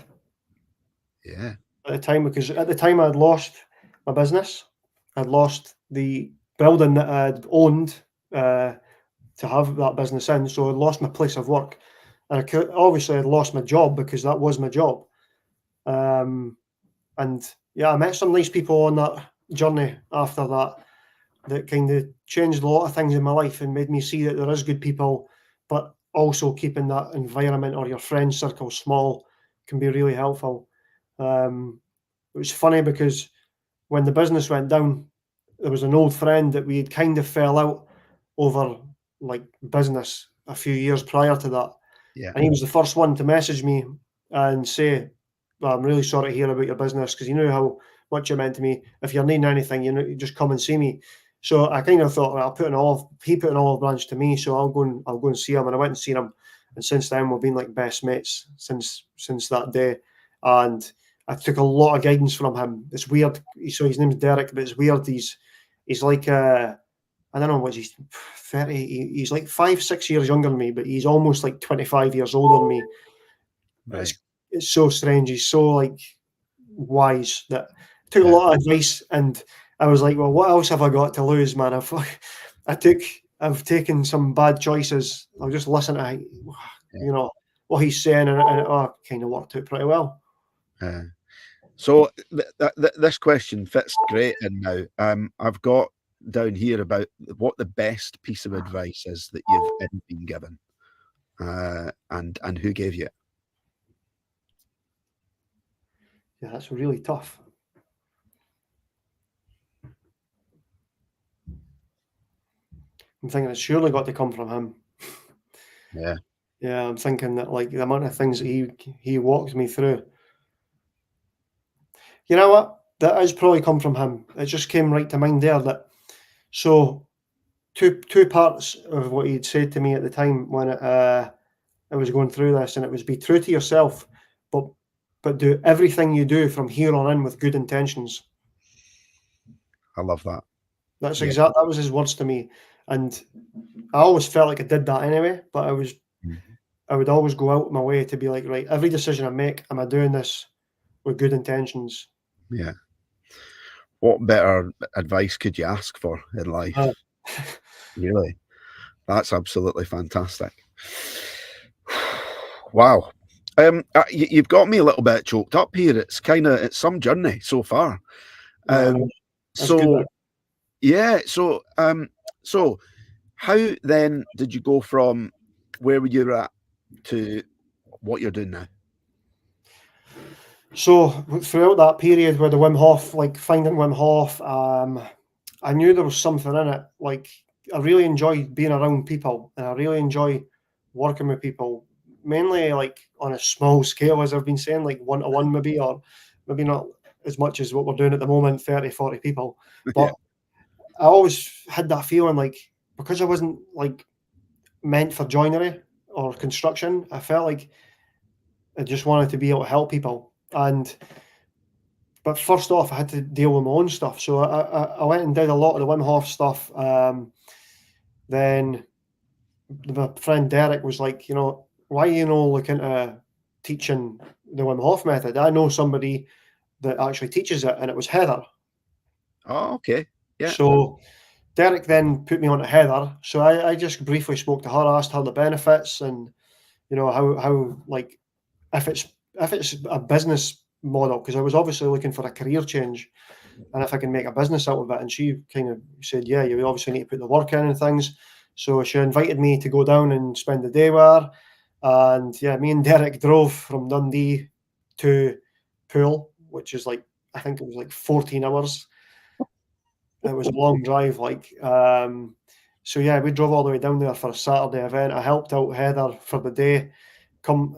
Yeah. At the time, because at the time I'd lost my business. I'd lost the building that I'd owned to have that business in. So I lost my place of work, and obviously I'd lost my job because that was my job. And yeah, I met some nice people on that journey after that kind of changed a lot of things in my life and made me see that there is good people, but also keeping that environment or your friend circle small can be really helpful. It was funny because when the business went down, there was an old friend that we had kind of fell out over business a few years prior to that. Yeah. And he was the first one to message me and say, well, I'm really sorry to hear about your business, because you know how much it meant to me. If you're needing anything, you just come and see me. So I kind of thought, well, he put an olive branch to me, so I'll go and see him. And I went and seen him. And since then we've been like best mates since that day. And I took a lot of guidance from him. It's weird. So his name's Derek, but it's weird. He's like I don't know what he's 30. He's like 5-6 years younger than me, but he's almost like 25 years older than me. Right. It's so strange. He's so like wise that I took a lot of advice, and I was like, well, what else have I got to lose, man? I've taken some bad choices. I'll just listen to what he's saying, and it kind of worked out pretty well. So this question fits great in now. I've got down here about what the best piece of advice is that you've ever been given, and who gave you it. Yeah, that's really tough. I'm thinking it's surely got to come from him. Yeah, I'm thinking that like the amount of things that he walked me through. You know what? That has probably come from him. It just came right to mind there. So two parts of what he'd said to me at the time when I was going through this, and it was be true to yourself, but do everything you do from here on in with good intentions. I love that. That's that was his words to me, and I always felt like I did that anyway. But I would always go out my way to be like, right, every decision I make, am I doing this with good intentions? Yeah. What better advice could you ask for in life? Really, that's absolutely fantastic. Wow. You've got me a little bit choked up here. It's some journey so far. So how then did you go from where you were at to what you're doing now? So throughout that period where the Wim Hof, like finding Wim Hof, I knew there was something in it. Like I really enjoy being around people, and I really enjoy working with people, mainly like on a small scale, as I've been saying, like 1-to-1 maybe, or maybe not as much as what we're doing at the moment, 30, 40 people. But I always had that feeling like, because I wasn't like meant for joinery or construction, I felt like I just wanted to be able to help people. But first off, I had to deal with my own stuff. So I went and did a lot of the Wim Hof stuff. Then my friend Derek was like, why are you looking at teaching the Wim Hof method? I know somebody that actually teaches it, and it was Heather. Oh, okay. Yeah. So Derek then put me on to Heather. So I just briefly spoke to her, asked her the benefits, and how like if it's a business model, because I was obviously looking for a career change, and if I can make a business out of it. And she kind of said, yeah, you obviously need to put the work in and things. So she invited me to go down and spend the day with her. And yeah, me and Derek drove from Dundee to Poole, which is like, I think it was like 14 hours. It was a long drive, so yeah, we drove all the way down there for a Saturday event. I helped out Heather for the day, come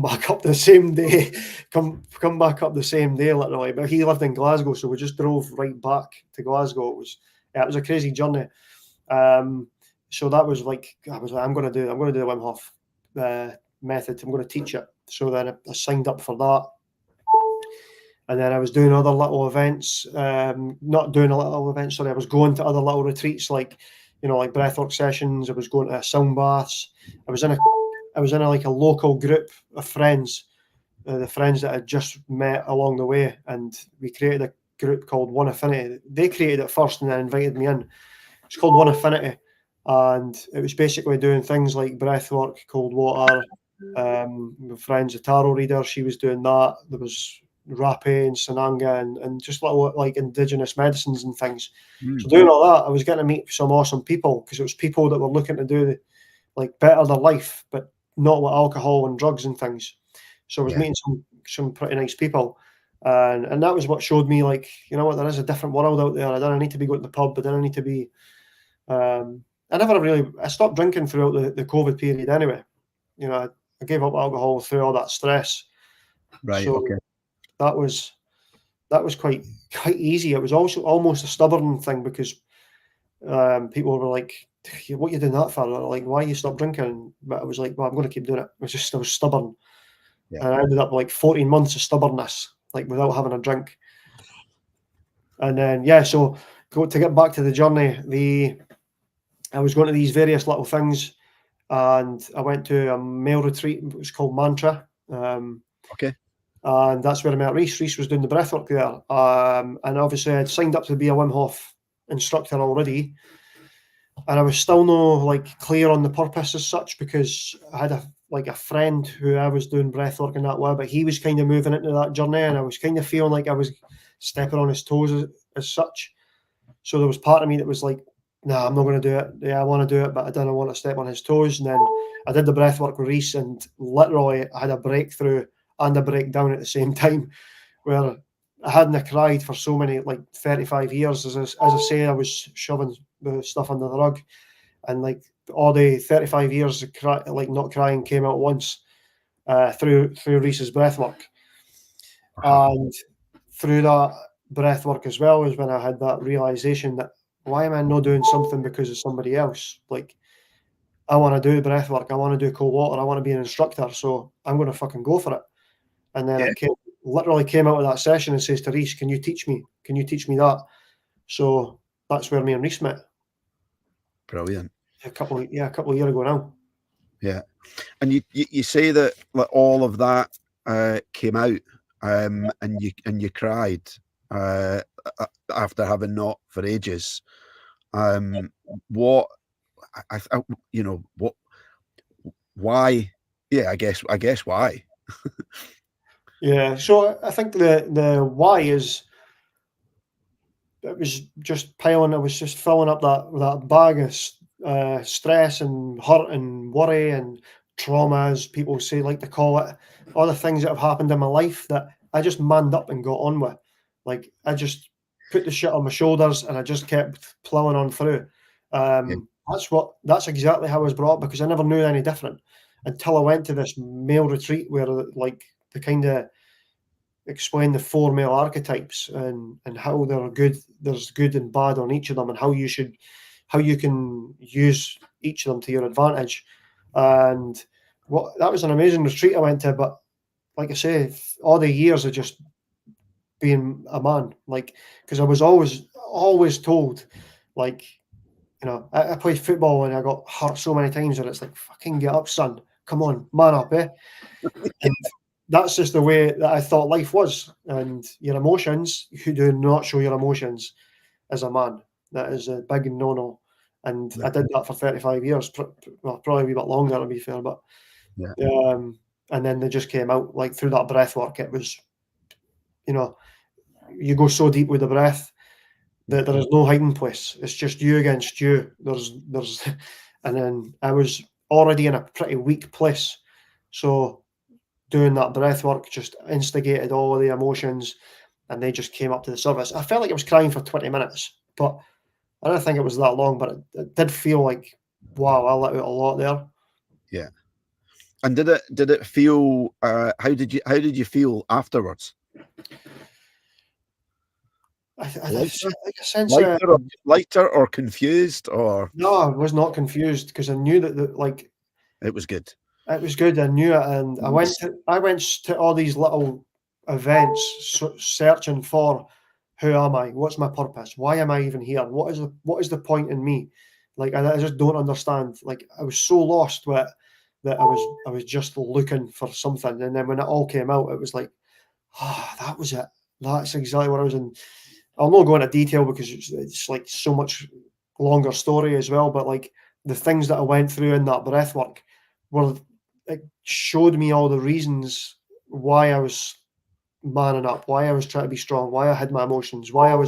back up the same day, come back up the same day literally. But he lived in Glasgow, so we just drove right back to Glasgow. It was a crazy journey. So that was like, I was like, I'm going to do the Wim Hof method. I'm going to teach it. So then I signed up for that. And then I was doing other little events, I was going to other little retreats, like breathwork sessions. I was going to sound baths. I was in a local group of friends, the friends that I just met along the way, and we created a group called One Affinity. They created it first and then invited me in. It's called One Affinity, and it was basically doing things like breathwork, cold water. My friend's a tarot reader. She was doing that. There was Rapé and Sananga and just little like indigenous medicines and things. So doing all that, I was getting to meet some awesome people, because it was people that were looking to do like better their life, but not with alcohol and drugs and things. So I was meeting some pretty nice people, and that was what showed me, like, there is a different world out there. I didn't need to be going to the pub. I didn't need to be. I stopped drinking throughout the COVID period anyway. I gave up alcohol through all that stress. Right. So, okay. That was quite easy. It was also almost a stubborn thing, because people were like, "What are you doing that for?" Like, "Why you stop drinking?" But I was like, "Well, I'm going to keep doing it." I was stubborn, and I ended up like 14 months of stubbornness, like without having a drink. And then, yeah, so to get back to the journey, I was going to these various little things, and I went to a male retreat. It was called Mantra. Okay. And that's where I met Reese. Reese was doing the breathwork there. And obviously I'd signed up to be a Wim Hof instructor already. And I was still no like clear on the purpose as such, because I had a friend who I was doing breathwork in that way, but he was kind of moving into that journey, and I was kind of feeling like I was stepping on his toes as such. So there was part of me that was like, nah, I'm not going to do it. Yeah, I want to do it, but I don't want to step on his toes. And then I did the breathwork with Reese, and literally I had a breakthrough and a breakdown at the same time, where I hadn't cried for so many, like 35 years. As I say, I was shoving the stuff under the rug, and like all the 35 years of like not crying came out once through Reese's breathwork. And through that breathwork as well is when I had that realization that, why am I not doing something because of somebody else? Like, I want to do breathwork, I want to do cold water, I want to be an instructor, so I'm going to fucking go for it. And then it literally came out of that session and says to Reese, can you teach me? Can you teach me that? So that's where me and Reese met. Brilliant. A couple of years ago now. Yeah. And you say that like all of that came out and you cried after having not for ages. What you know, what, why? Yeah, I guess why. Yeah, so I think the why is, it was just piling. I was just filling up that bag of stress and hurt and worry and trauma, as people say, like to call it, all the things that have happened in my life that I just manned up and got on with. Like, I just put the shit on my shoulders and I just kept plowing on through. That's exactly how I was brought up, because I never knew any different until I went to this male retreat where, like, the kind of explain the 4 male archetypes and how they're good. There's good and bad on each of them, and how you can use each of them to your advantage. And that was an amazing retreat I went to. But like I say, all the years of just being a man, like, because I was always told, like, you know, I played football and I got hurt so many times, and it's like, fucking get up, son, come on, man up, eh? And that's just the way that I thought life was. And your emotions, you do not show your emotions as a man. That is a big no-no. And I did that for 35 years, well, probably a wee bit longer, to be fair. But and then they just came out, like, through that breath work. It was, you know, you go so deep with the breath that there is no hiding place. It's just you against you. There's, and then I was already in a pretty weak place. So doing that breath work just instigated all of the emotions, and they just came up to the surface. I felt like I was crying for 20 minutes, but I don't think it was that long, but it did feel like, wow, I let out a lot there. Yeah. And did it feel, how did you feel afterwards? Lighter or confused, or? No, I was not confused, because I knew that like, it was good. It was good. I knew it, and I went to all these little events, searching for, who am I? What's my purpose? Why am I even here? What is the point in me? Like, I just don't understand. Like, I was so lost with that I was just looking for something, and then when it all came out, it was like, that was it. That's exactly what I was in. I'll not go into detail because it's like so much longer story as well. But like, the things that I went through in that breath work it showed me all the reasons why I was manning up, why I was trying to be strong, why I had my emotions, why I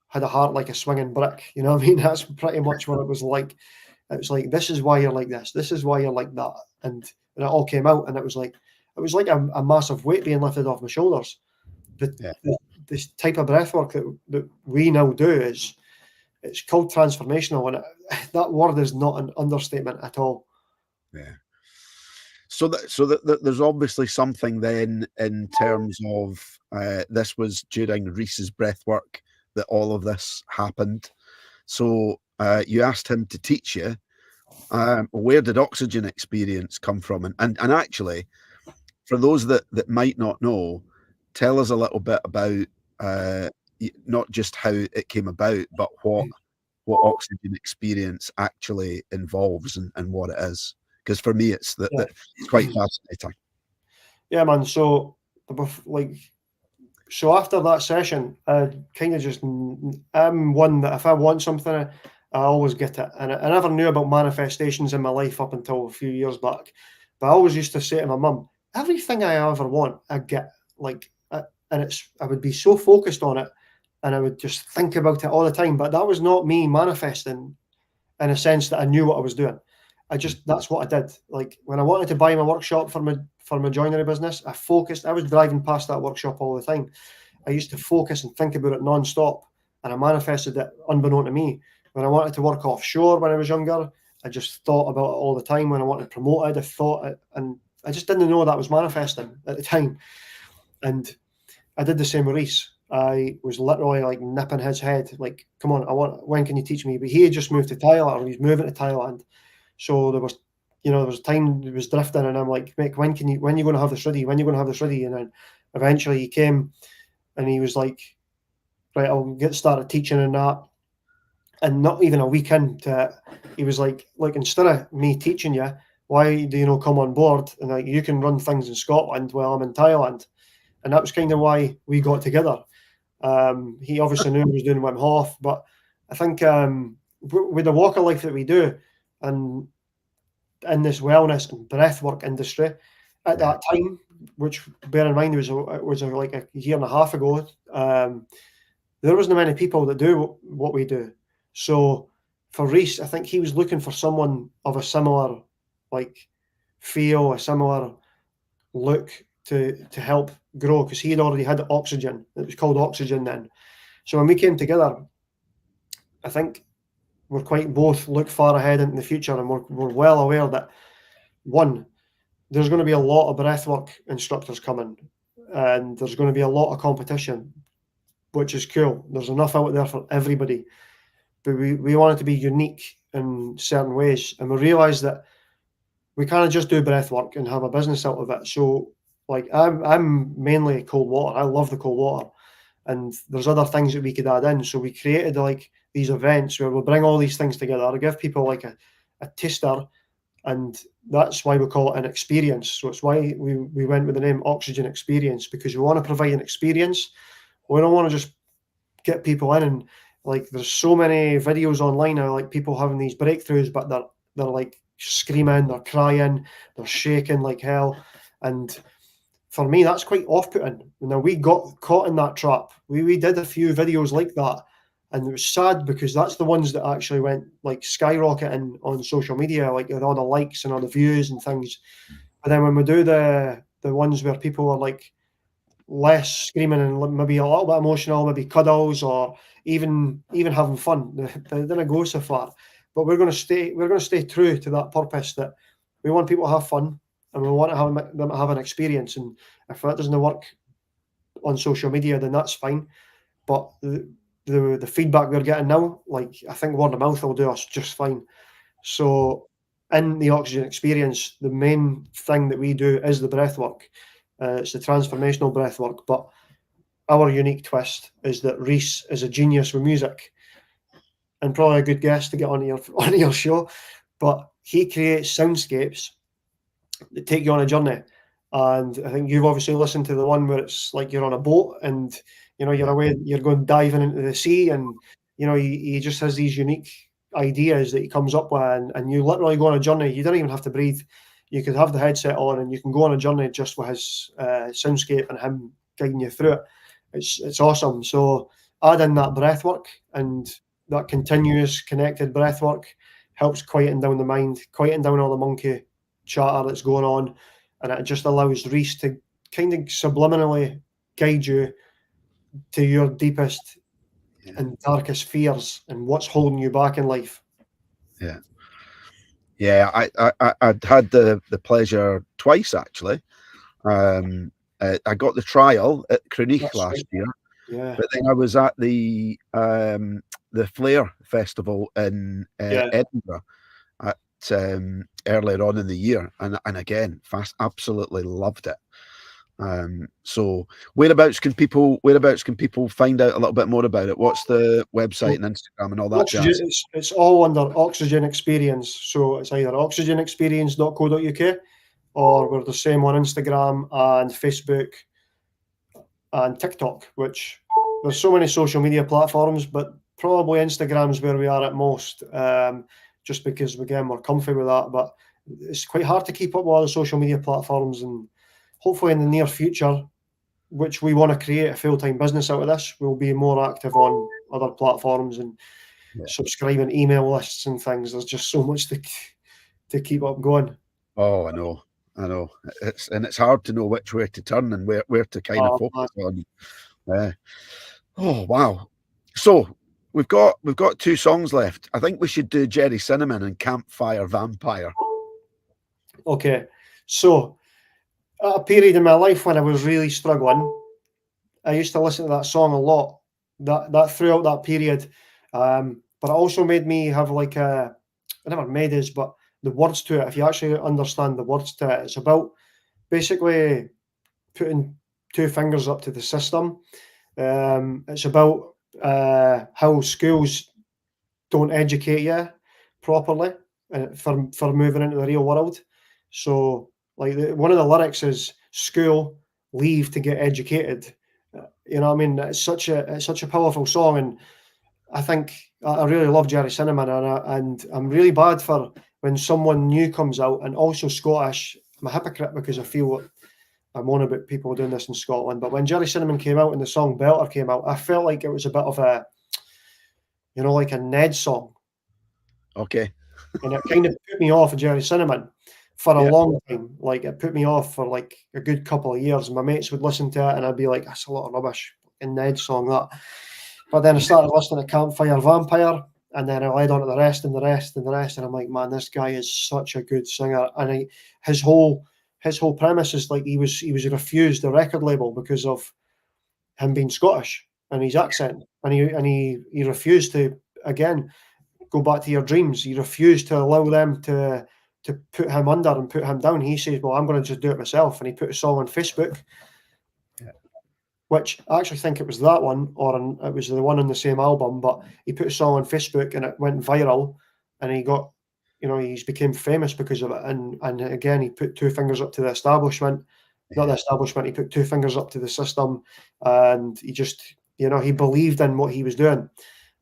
had a heart like a swinging brick. You know what I mean? That's pretty much what it was like. It was like, this is why you're like this. This is why you're like that. And it all came out, and it was like a massive weight being lifted off my shoulders. This type of breath work that we now do it's called transformational, and that word is not an understatement at all. Yeah. So that there's obviously something then in terms of this was during Reese's breath work that all of this happened. So you asked him to teach you. Where did oxygen experience come from? And actually, for those that might not know, tell us a little bit about not just how it came about, but what Oxygen Experience actually involves and what it is. Because for me, it's it's quite fascinating. Yeah, man. So so after that session, I kind of just, I'm one that if I want something, I always get it. And I never knew about manifestations in my life up until a few years back. But I always used to say to my mum, everything I ever want, I get. And I would be so focused on it, and I would just think about it all the time. But that was not me manifesting in a sense that I knew what I was doing. That's what I did. Like when I wanted to buy my workshop for my joinery business, I focused. I was driving past that workshop all the time. I used to focus and think about it non-stop, and I manifested it unbeknown to me. When I wanted to work offshore when I was younger, I just thought about it all the time. When I wanted to promote it, I thought it, and I just didn't know that was manifesting at the time. And I did the same with Reese. I was literally like nipping his head, like, come on, when can you teach me? But he had just moved to Thailand, or he's moving to Thailand. So there was time it was drifting, and I'm like, Mick, when are you going to have this ready? When are you going to have this ready? And then eventually he came and he was like, right, I'll get started teaching and that. And not even a week into it, he was like, look, instead of me teaching you, why do you not come on board? And like, you can run things in Scotland while I'm in Thailand. And that was kind of why we got together. He obviously knew I was doing Wim Hof, but I think with the walk of life that we do, and in this wellness and breathwork industry, at that time, which bear in mind it was like a year and a half ago, there wasn't many people that do what we do. So for Reese, I think he was looking for someone of a similar like feel, a similar look to help grow, because he had already had Oxygen. It was called Oxygen then. So when we came together, I think we're quite both look far ahead into the future, and we're well aware that one, there's going to be a lot of breathwork instructors coming, and there's going to be a lot of competition, which is cool. There's enough out there for everybody, but we want it to be unique in certain ways, and we realize that we can't just do breathwork and have a business out of it. So like I'm mainly cold water. I love the cold water, and there's other things that we could add in. So we created like these events where we'll bring all these things together, give people like a taster, and that's why we call it an experience. So it's why we went with the name Oxygen Experience, because we want to provide an experience. We don't want to just get people in, and like there's so many videos online now, like people having these breakthroughs, but they're like screaming, they're crying, they're shaking like hell. And for me, that's quite off-putting. Now, we got caught in that trap. We did a few videos like that, and it was sad because that's the ones that actually went like skyrocketing on social media, like with all the likes and all the views and things. But then when we do the ones where people are like less screaming and maybe a little bit emotional, maybe cuddles, or even having fun, they didn't go so far. But we're going to stay true to that purpose, that we want people to have fun, and we want to have them have an experience. And if that doesn't work on social media, then that's fine. But the feedback we're getting now, like I think word of mouth will do us just fine. So in the Oxygen Experience, the main thing that we do is the breath work. It's the transformational breath work. But our unique twist is that Reese is a genius with music, and probably a good guest to get on your show. But he creates soundscapes that take you on a journey. And I think you've obviously listened to the one where it's like you're on a boat, and you're away, you're going diving into the sea, and he just has these unique ideas that he comes up with, and you literally go on a journey. You don't even have to breathe. You could have the headset on, and you can go on a journey just with his soundscape and him guiding you through it. It's awesome. So add in that breath work, and that continuous connected breath work helps quieten down the mind, quieten down all the monkey chatter that's going on, and it just allows Reese to kind of subliminally guide you to your deepest and darkest fears and what's holding you back in life. I'd had the pleasure twice actually. I got the trial at Crunich last year, but then I was at the Flare Festival in Edinburgh at earlier on in the year, and again, absolutely loved it. So whereabouts can people find out a little bit more about it? What's the website and Instagram and all that Oxygen, jazz? it's all under Oxygen Experience. So it's either oxygenexperience.co.uk, or we're the same on Instagram and Facebook and TikTok, which there's so many social media platforms, but probably Instagram's where we are at most, just because, again, we're comfy with that. But it's quite hard to keep up with all the social media platforms, and hopefully in the near future, which we want to create a full-time business out of this, we'll be more active on other platforms and subscribing email lists and things. There's just so much to keep up going. Oh, I know. It's hard to know which way to turn and where to kind of focus on. Oh wow! So we've got 2 songs left. I think we should do Jerry Cinnamon and Campfire Vampire. Okay, so at a period in my life when I was really struggling, I used to listen to that song a lot. That throughout that period, but it also made me have like I never made this, but the words to it. If you actually understand the words to it, it's about basically putting 2 fingers up to the system. It's about how schools don't educate you properly for moving into the real world. So, like one of the lyrics is "School, leave to get educated." You know what I mean? It's such a powerful song, and I think I really love Jerry Cinnamon, and I'm really bad for when someone new comes out and also Scottish. I'm a hypocrite because I feel I'm on about people doing this in Scotland. But when Jerry Cinnamon came out and the song Belter came out, I felt like it was a bit of a, like a Ned song. Okay. And it kind of put me off of Jerry Cinnamon for a long time. Like, it put me off for like a good couple of years. My mates would listen to it and I'd be like, that's a lot of rubbish. A Ned song, that. But then I started listening to Campfire Vampire, and then I led on to the rest and the rest and the rest. And I'm like, man, this guy is such a good singer. And his whole premise is like he was refused a record label because of him being Scottish and his accent. And he refused to, again, go back to your dreams. He refused to allow them to put him under and put him down. He says, well, I'm going to just do it myself. And he put a song on Facebook, which I actually think it was that one, or it was the one on the same album, but he put a song on Facebook and it went viral, and he got, he's became famous because of it. And again, he put 2 fingers up to the establishment, not the establishment, he put 2 fingers up to the system, and he just, he believed in what he was doing.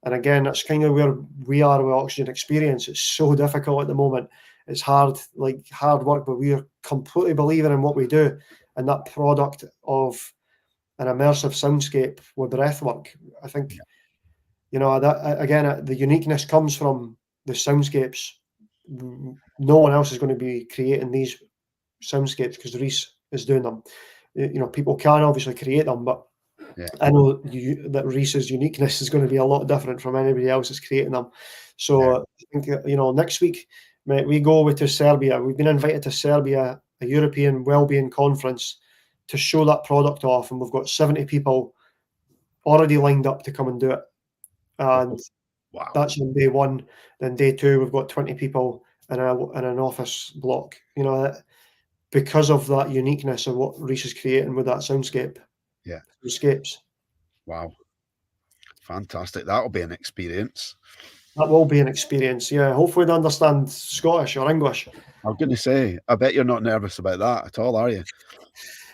And again, that's kind of where we are with Oxygen Experience. It's so difficult at the moment. It's hard work, but we are completely believing in what we do, and that product of an immersive soundscape with breathwork. I think, that again, the uniqueness comes from the soundscapes. No one else is going to be creating these soundscapes because Reese is doing them. People can obviously create them, but I know that Reese's uniqueness is going to be a lot different from anybody else that's creating them. So I think, next week, we go to Serbia. We've been invited to Serbia, a European wellbeing conference, to show that product off, and we've got 70 people already lined up to come and do it. And that's on day 1. Then day 2, we've got 20 people in an office block. Because of that uniqueness of what Reese is creating with that soundscape. Yeah. Soundscapes. Wow. Fantastic. That'll be an experience. That will be an experience, yeah. Hopefully they understand Scottish or English. I was going to say, I bet you're not nervous about that at all, are you?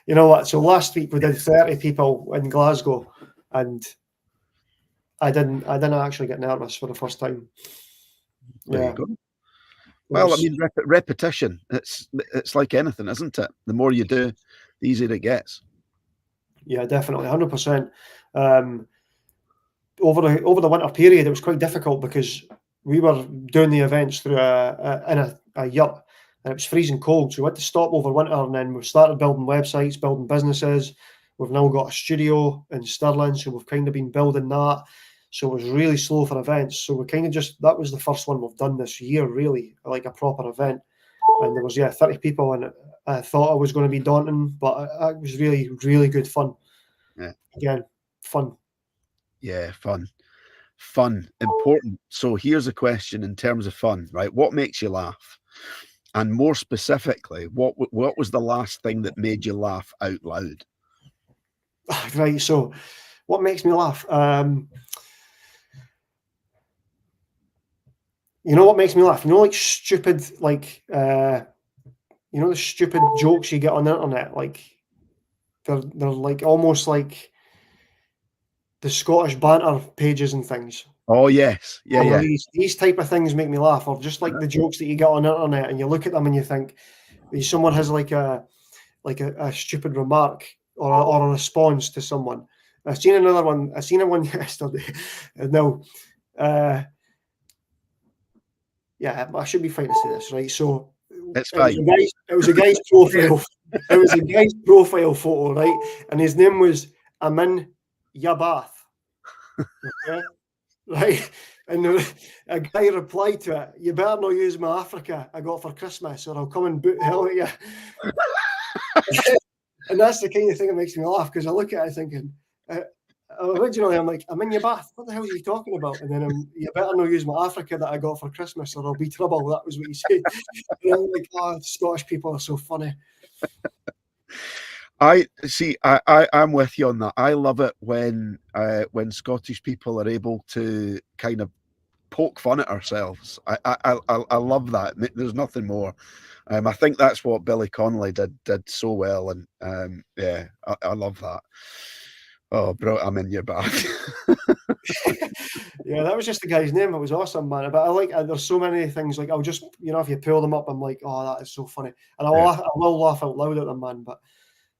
You know what? So last week we did 30 people in Glasgow, and I didn't actually get nervous for the first time. There you go. Well, I mean, repetition. It's like anything, isn't it? The more you do, the easier it gets. Yeah, definitely, 100%. Over the winter period, it was quite difficult because we were doing the events through in a yurt, and it was freezing cold. So we had to stop over winter, and then we started building websites, building businesses. We've now got a studio in Stirling, so we've kind of been building that. So it was really slow for events. So we kind of that was the first one we've done this year, really, like a proper event. And there was, 30 people, and I thought it was going to be daunting, but it was really, really good fun. Yeah. Again, fun. Yeah, fun. Important. So here's a question in terms of fun, right? What makes you laugh? And more specifically, what was the last thing that made you laugh out loud? Right. So, what makes me laugh? You know what makes me laugh? You know, like stupid, like you know, the stupid jokes you get on the internet. Like they're like almost like the Scottish banter pages and things. Oh yes, yeah, And yeah. these type of things make me laugh, or just like the jokes that you get on the internet, and you look at them and you think, someone has like a stupid remark or a response to someone. I've seen another one. I seen one yesterday. No, yeah, I should be fine to say this, right? So It's fine. it was a guy's profile. It was a guy's profile photo, right? And his name was I'm in your bath. Okay? Right. And a guy replied to it, you better not use my Africa I got for Christmas, or I'll come and boot hell at you. And that's the kind of thing that makes me laugh, because I look at it thinking, originally I'm like, I'm in your bath. What the hell are you talking about? And then you better not use my Africa that I got for Christmas, or there'll be trouble. That was what he said. And I'm like, oh, Scottish people are so funny. I'm with you on that. I love it when Scottish people are able to kind of poke fun at ourselves. I love that. There's nothing more. I think that's what Billy Connolly did so well, and yeah, I love that. Oh, bro, I'm in your bath. Yeah, that was just the guy's name. It was awesome, man. But I like, there's so many things, like I'll just, if you pull them up, I'm like, oh, that is so funny. And I will laugh out loud at them, man. But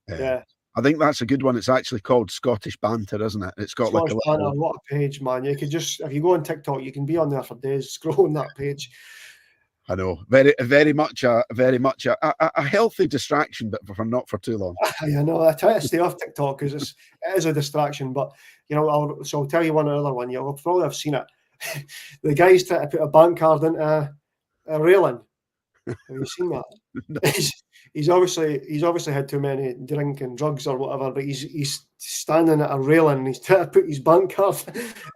yeah. I think that's a good one. It's actually called Scottish Banter, isn't it? It's got Scottish like a little... Banter, what a page, man. You could just, if you go on TikTok, you can be on there for days scrolling that page. I know, very much a healthy distraction, but not for too long. I know. I try to stay off TikTok because it is a distraction. But I'll tell you one other one. You'll probably have seen it. The guy's trying to put a bank card into a railing. Have you seen that? No. He's obviously had too many drink and drugs or whatever. But he's standing at a railing and he's trying to put his bank card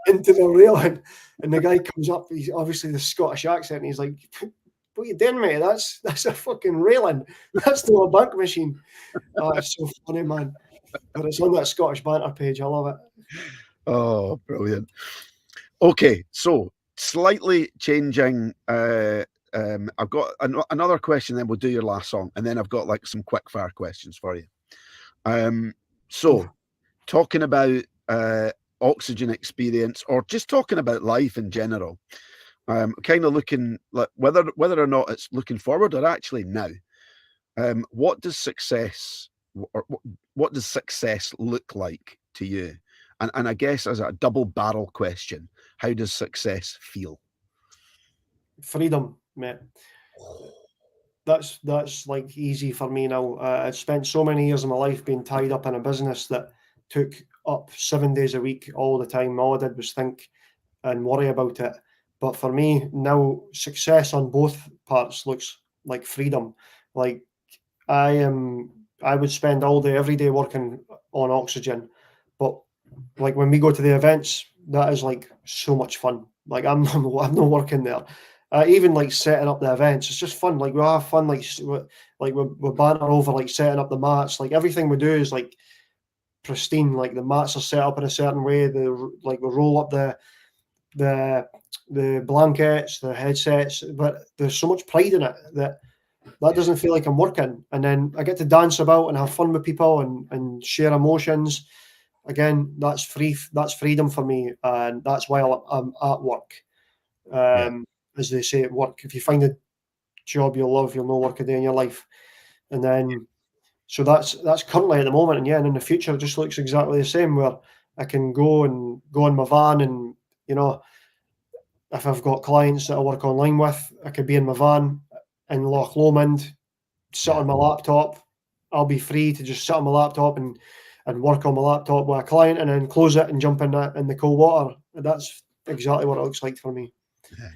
into the railing. And the guy comes up. He's obviously the Scottish accent. And he's like, what are you doing, mate? That's a fucking railing. That's not a bank machine. Oh, it's so funny, man. But it's on that Scottish Banter page. I love it. Oh, brilliant. Okay, so slightly changing. I've got another question, then we'll do your last song, and then I've got like some quick fire questions for you. So talking about oxygen experience, or just talking about life in general. Kind of looking like whether or not it's looking forward or actually now. What does success look like to you? And I guess as a double barrel question, how does success feel? Freedom, mate. That's like easy for me now. I spent so many years of my life being tied up in a business that took up 7 days a week all the time. All I did was think and worry about it. But for me now, success on both parts looks like freedom. Like I would spend all day, every day working on oxygen. But like when we go to the events, that is like so much fun. Like I'm not working there. Even like setting up the events, it's just fun. Like we have fun. We're banter over like setting up the mats. Like everything we do is like pristine. Like the mats are set up in a certain way. We roll up the blankets, the headsets, but there's so much pride in it that doesn't feel like I'm working. And then I get to dance about and have fun with people and share emotions. Again, that's freedom for me, and that's why I'm at work. As they say at work, if you find a job you love, you'll not work a day in your life. And then, so that's currently at the moment, and and in the future, it just looks exactly the same, where I can go in my van, and if I've got clients that I work online with, I could be in my van in Loch Lomond, sit on my laptop. I'll be free to just sit on my laptop and work on my laptop with a client, and then close it and jump in the cold water. And that's exactly what it looks like for me. Yeah.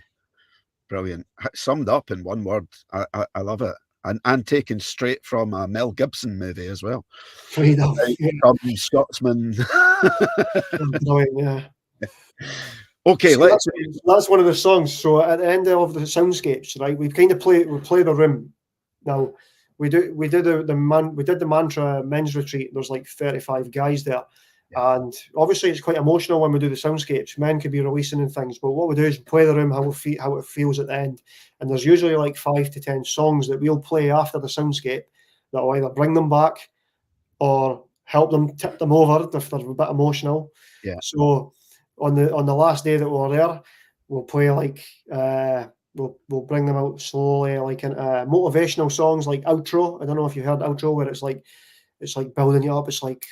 Brilliant. Summed up in one word. I love it. And taken straight from a Mel Gibson movie as well. Freedom. From Scotsman. Brilliant, yeah. Okay, See, let's. that's one of the songs. So at the end of the soundscapes, right, we play the room. Now we did the mantra men's retreat. There's like 35 guys there. And obviously it's quite emotional when we do the soundscapes. Men could be releasing and things, but what we do is play the room how it feels at the end. And there's usually like 5 to 10 songs that we'll play after the soundscape that will either bring them back or help them tip them over if they're a bit emotional. Yeah. So on the last day that we're there, we'll play like we'll bring them out slowly, like in motivational songs like Outro. I don't know if you heard Outro, where it's like building you up. It's like,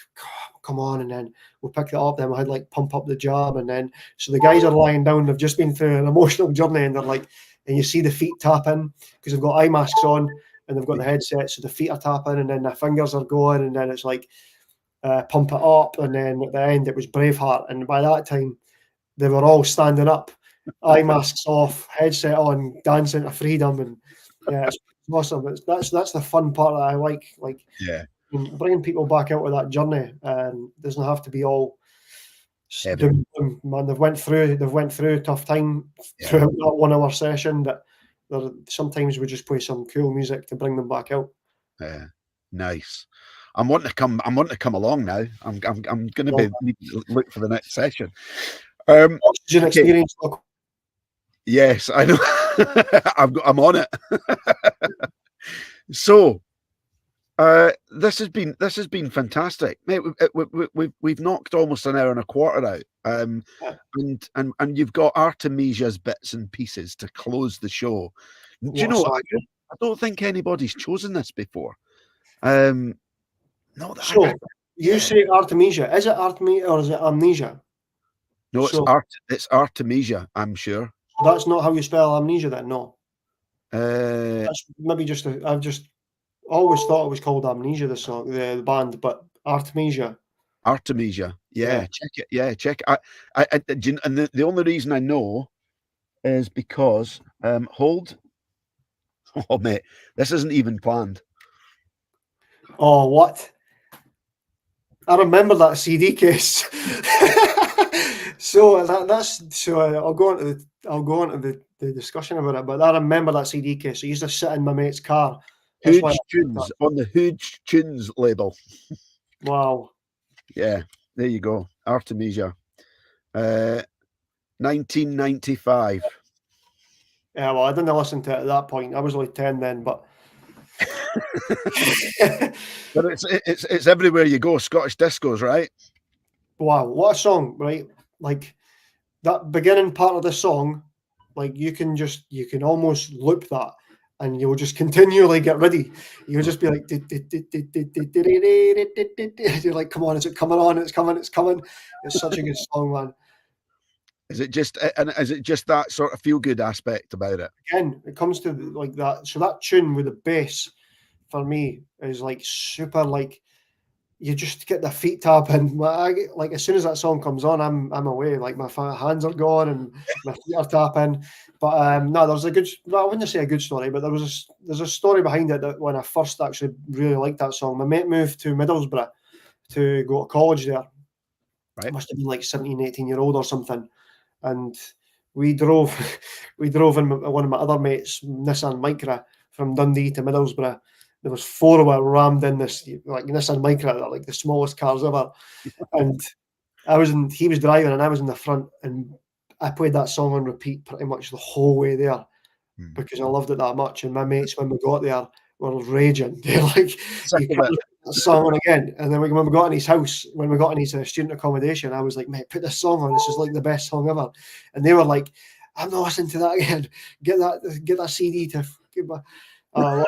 come on, and then we'll pick it up. Then we had like Pump Up the Jam, and then so the guys are lying down. They've just been through an emotional journey, and they're like, and you see the feet tapping because they've got eye masks on and they've got the headset, so the feet are tapping, and then their fingers are going, and then it's like Pump It Up, and then at the end it was Braveheart, and by that time they were all standing up, eye masks off, headset on, dancing to freedom, and yeah, it's awesome. That's the fun part that I like. Yeah. Bringing people back out of that journey doesn't have to be all doom. Man, they've went through a tough time throughout that 1 hour session. That sometimes we just play some cool music to bring them back out. Yeah, nice. I'm wanting to come along now. I'm going to look for the next session. Oxygen experience. Yes, I know. I'm on it. So this has been fantastic, mate. We've knocked almost an hour and a quarter out, and you've got Artemisia's bits and pieces to close the show. Do you know? I don't think anybody's chosen this before. No, so you say Artemisia. Is it Artemisia or is it Amnesia? No, it's Artemisia. I'm sure. That's not how you spell amnesia, then. No. That's maybe just I've just always thought it was called Amnesia, the song, the band, but Artemisia. Artemisia. Yeah, check it. Yeah, check it. And the only reason I know is because hold. Oh mate, this isn't even planned. Oh, what? I remember that CD case. So I'll go on to the discussion about it. But I remember that CD case. I used to sit in my mate's car. Huge Tunes on the Huge Tunes label. Wow. Yeah, there you go. Artemisia. 1995. Yeah, well, I didn't listen to it at that point. I was only 10 then, but but it's everywhere you go. Scottish discos, right? Wow, what a song, right? Like that beginning part of the song, like you can almost loop that and you'll just continually get ready. You'll just be like, you're like, come on, is it coming on? It's coming. It's such a good song, man. Is it just that sort of feel good aspect about it? Again, it comes to like that. So that tune with the bass for me is like super, like you just get the feet tapping. Like as soon as that song comes on, I'm away. Like my hands are gone and my feet are tapping. But no, there's a good. Well, I wouldn't say a good story, but there's a story behind it that when I first actually really liked that song, my mate moved to Middlesbrough to go to college there. Right. Must have been like 17, 18-year-old or something. And we drove in one of my other mates' Nissan Micra from Dundee to Middlesbrough. There was 4 of us rammed in this like Nissan Micra, like the smallest cars ever. And he was driving and I was in the front, and I played that song on repeat pretty much the whole way there because I loved it that much. And my mates, when we got there, were raging. They're like, you can't put that song on again. And then when we got in his house, when we got in his student accommodation, I was like, mate, put this song on. This is like the best song ever. And they were like, I'm not listening to that again. Get that CD to give my. I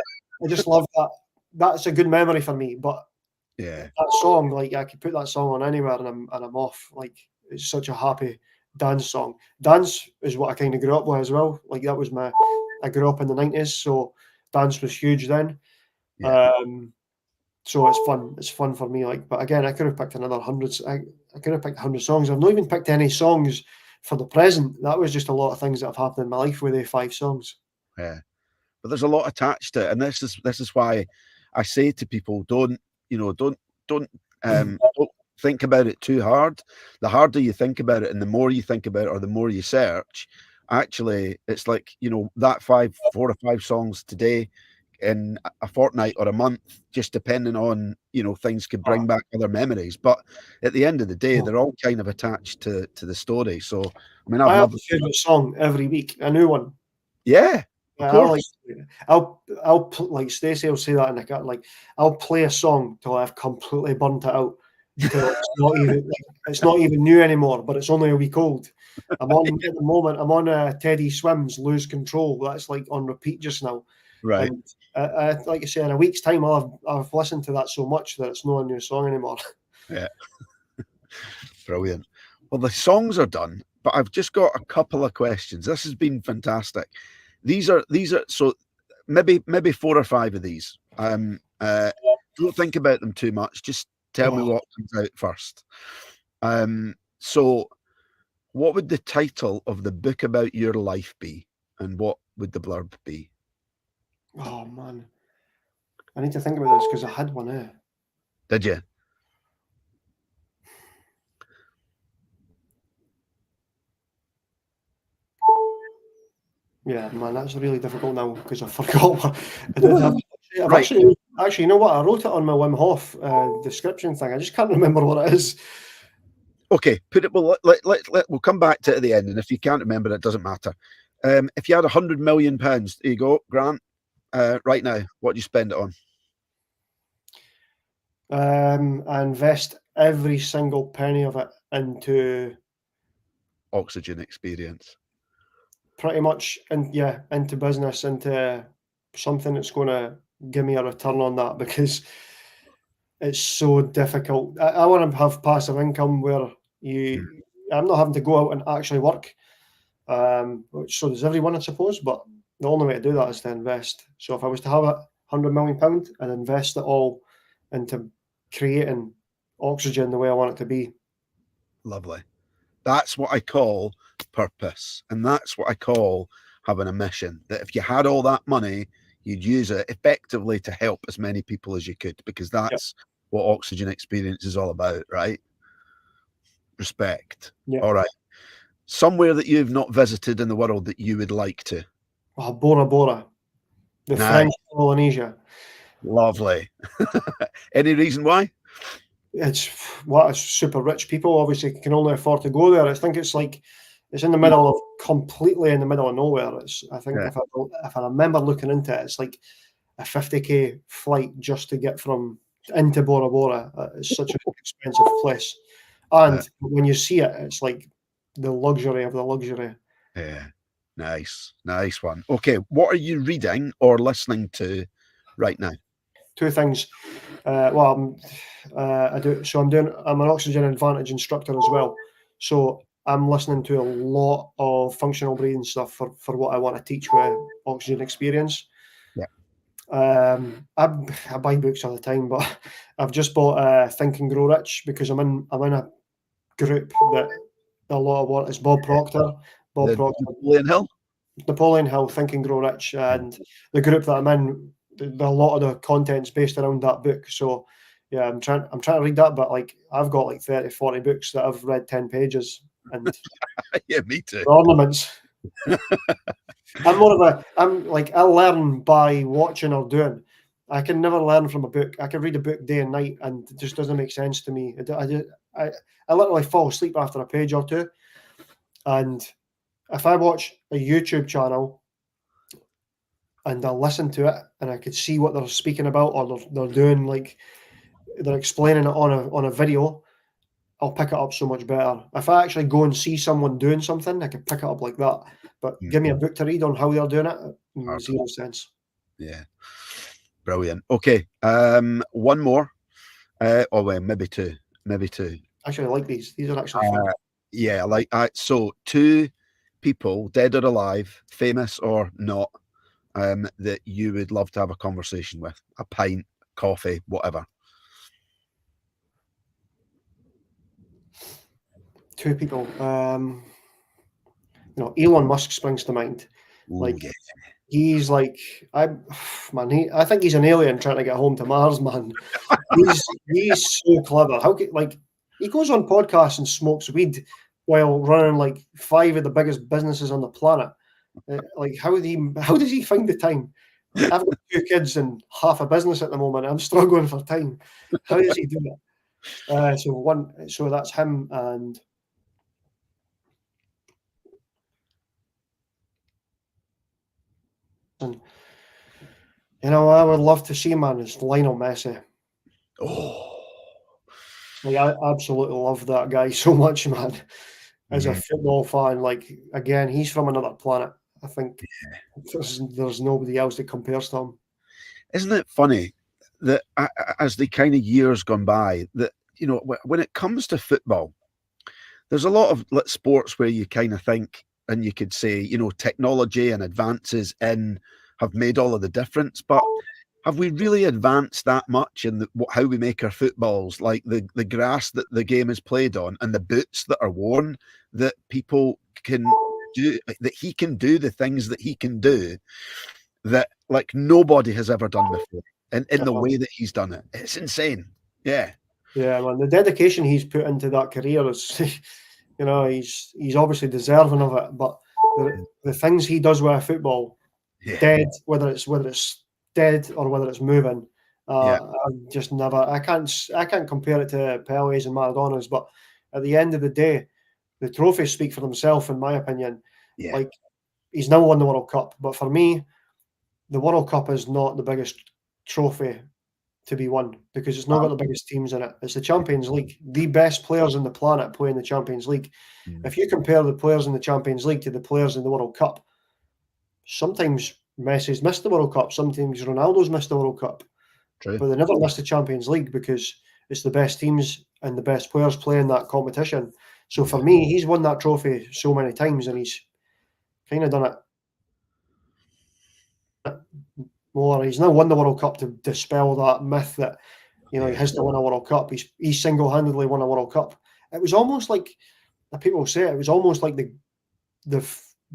just love that. That's a good memory for me. But yeah, that song, like I could put that song on anywhere, and I'm off. Like it's such a happy dance song. Dance is what I kind of grew up with as well. Like that was I grew up in the 90s, so dance was huge then. Yeah. So it's fun. It's fun for me. Like, but again, I could have picked another 100. I could have picked 100 songs. I've not even picked any songs for the present. That was just a lot of things that have happened in my life with the 5 songs. Yeah, but there's a lot attached to it, and this is why I say to people, don't think about it too hard. The harder you think about it, and the more you think about it, or the more you search, actually, it's like, you know, that 4 or 5 songs today in a fortnight or a month, just depending on, you know, things could bring back other memories. But at the end of the day, they're all kind of attached to the story. So, I mean, I I've have loved a favorite song every week, a new one. Yeah, of course. Like Stacey will say that in the cut. Like, I'll play a song till I've completely burnt it out. Till it's not even new anymore, but it's only a week old. I'm on at the moment. I'm on Teddy Swims' "Lose Control." That's like on repeat just now. Right. And like I say, in a week's time, I've listened to that so much that it's not a new song anymore. Yeah. Brilliant. Well, the songs are done, but I've just got a couple of questions. This has been fantastic. These are so maybe 4 or 5 of these. Don't think about them too much. Just tell me what comes out first. So what would the title of the book about your life be, and what would the blurb be? Oh man, I need to think about this because I had one. Did you? Yeah, man, that's really difficult now because I forgot what I did have. I've Right. actually, you know what? I wrote it on my Wim Hof description thing. I just can't remember what it is. Okay, put it. Well, we'll come back to it at the end, and if you can't remember, it doesn't matter. If you had £100 million, there you go, Grant. Right now, what do you spend it on? I invest every single penny of it into Oxygen experience. pretty much, into business, into something that's going to give me a return on that because it's so difficult. I want to have passive income where I'm not having to go out and actually work. Which so does everyone, I suppose, but the only way to do that is to invest. So if I was to have £100 million and invest it all into creating oxygen the way I want it to be. Lovely. That's what I call purpose, and that's what I call having a mission. That if you had all that money, you'd use it effectively to help as many people as you could, because that's what oxygen experience is all about, right? Respect. All right. Somewhere that you've not visited in the world that you would like to? Oh, Bora Bora, the French Polynesia. Lovely. Any reason why? It's super rich people obviously can only afford to go there. I think it's like it's in the middle of completely in the middle of nowhere. I think if I remember looking into it, it's like a 50k flight just to get from into Bora Bora. It's such an expensive place, and when you see it, it's like the luxury of the luxury. Yeah, nice one. Okay, what are you reading or listening to right now? 2 things. I'm an Oxygen Advantage instructor as well, so I'm listening to a lot of functional breathing stuff for what I want to teach with Oxygen Experience. I buy books all the time, but I've just bought Think and Grow Rich because I'm in a group that a lot of what is Bob Proctor. Napoleon Hill, Think and Grow Rich, and the group that I'm in, a lot of the content's based around that book. So yeah, I'm trying to read that, but like I've got like 30, 40 books that I've read 10 pages and yeah, me too. Ornaments. I'm like I learn by watching or doing. I can never learn from a book. I can read a book day and night and it just doesn't make sense to me. I literally fall asleep after a page or two. And if I watch a YouTube channel and I listen to it and I could see what they're speaking about or they're doing, like they're explaining it on a video, I'll pick it up so much better. If I actually go and see someone doing something, I can pick it up like that. But give me a book to read on how they're doing it, zero sense. Yeah. Brilliant. Okay. One more. Maybe two. Actually, I like these. These are actually fun. Yeah, so 2 people, dead or alive, famous or not, that you would love to have a conversation with. A pint, coffee, whatever. 2 people. Elon Musk springs to mind. He's like I think he's an alien trying to get home to Mars, man. He's so clever. How could he goes on podcasts and smokes weed while running like 5 of the biggest businesses on the planet. Like, how does he find the time? I've got 2 kids and half a business at the moment. I'm struggling for time. How does he do that? So that's him. And you know, I would love to see, man, is Lionel Messi. Oh, Like, I absolutely love that guy so much, man. As a football fan, like, again, he's from another planet. I think there's nobody else that compares to him. isn't it funny that as the kind of years gone by, that, you know, when it comes to football, there's a lot of sports where you kind of think, and you could say, you know, technology and advances in have made all of the difference, but have we really advanced that much in how we make our footballs, like the grass that the game is played on and the boots that are worn, that people can do, that he can do the things that he can do that like nobody has ever done before, in the way that he's done it? It's insane. Yeah, man, the dedication he's put into that career is, you know, he's obviously deserving of it. But the things he does with a football, dead, whether it's dead or whether it's moving, I've just never. I can't compare it to Pele's and Maradona's, but at the end of the day, the trophies speak for themselves, in my opinion. yeah. Like, he's now won the World Cup, but for me, the World Cup is not the biggest trophy to be won because it's not got the biggest teams in it. It's the Champions League. The best players on the planet play in the Champions League. If you compare the players in the Champions League to the players in the World Cup, sometimes Messi's missed the World Cup, sometimes Ronaldo's missed the World Cup. True. But they never missed the Champions League because it's the best teams and the best players playing that competition. So for me, he's won that trophy so many times, and he's kind of done it more. He's now won the World Cup to dispel that myth that, you know, he has to win a World Cup. He's single-handedly won a World Cup. It was almost like, people say, it was almost like the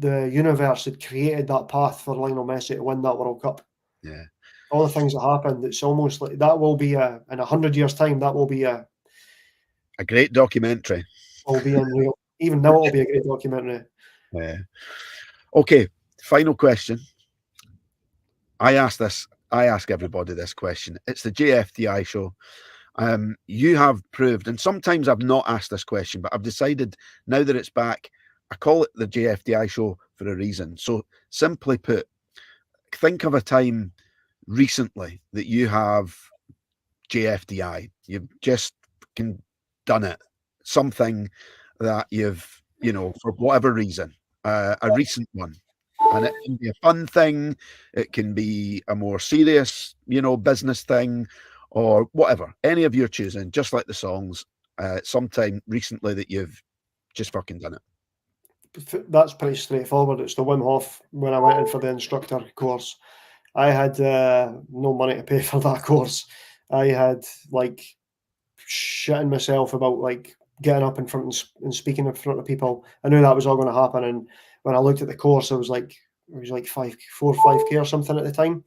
universe had created that path for Lionel Messi to win that World Cup. Yeah. All the things that happened, it's almost like that will be in 100 years' time, that will be a great documentary. Will be unreal. Even now, it'll be a great documentary. Yeah. Okay. Final question. I ask everybody this question. It's the JFDI show. You have proved, and sometimes I've not asked this question, but I've decided now that it's back, I call it the JFDI show for a reason. So simply put, think of a time recently that you have JFDI. You've just done it. Something that you've, you know, for whatever reason, a recent one. And it can be a fun thing. It can be a more serious, you know, business thing, or whatever. Any of your choosing, just like the songs, sometime recently that you've just fucking done it. That's pretty straightforward. It's the Wim Hof. When I went in for the instructor course, I had no money to pay for that course. I had like shitting myself about like getting up in front and speaking in front of people. I knew that was all going to happen, and when I looked at the course, it was like 4 or 5K or something at the time.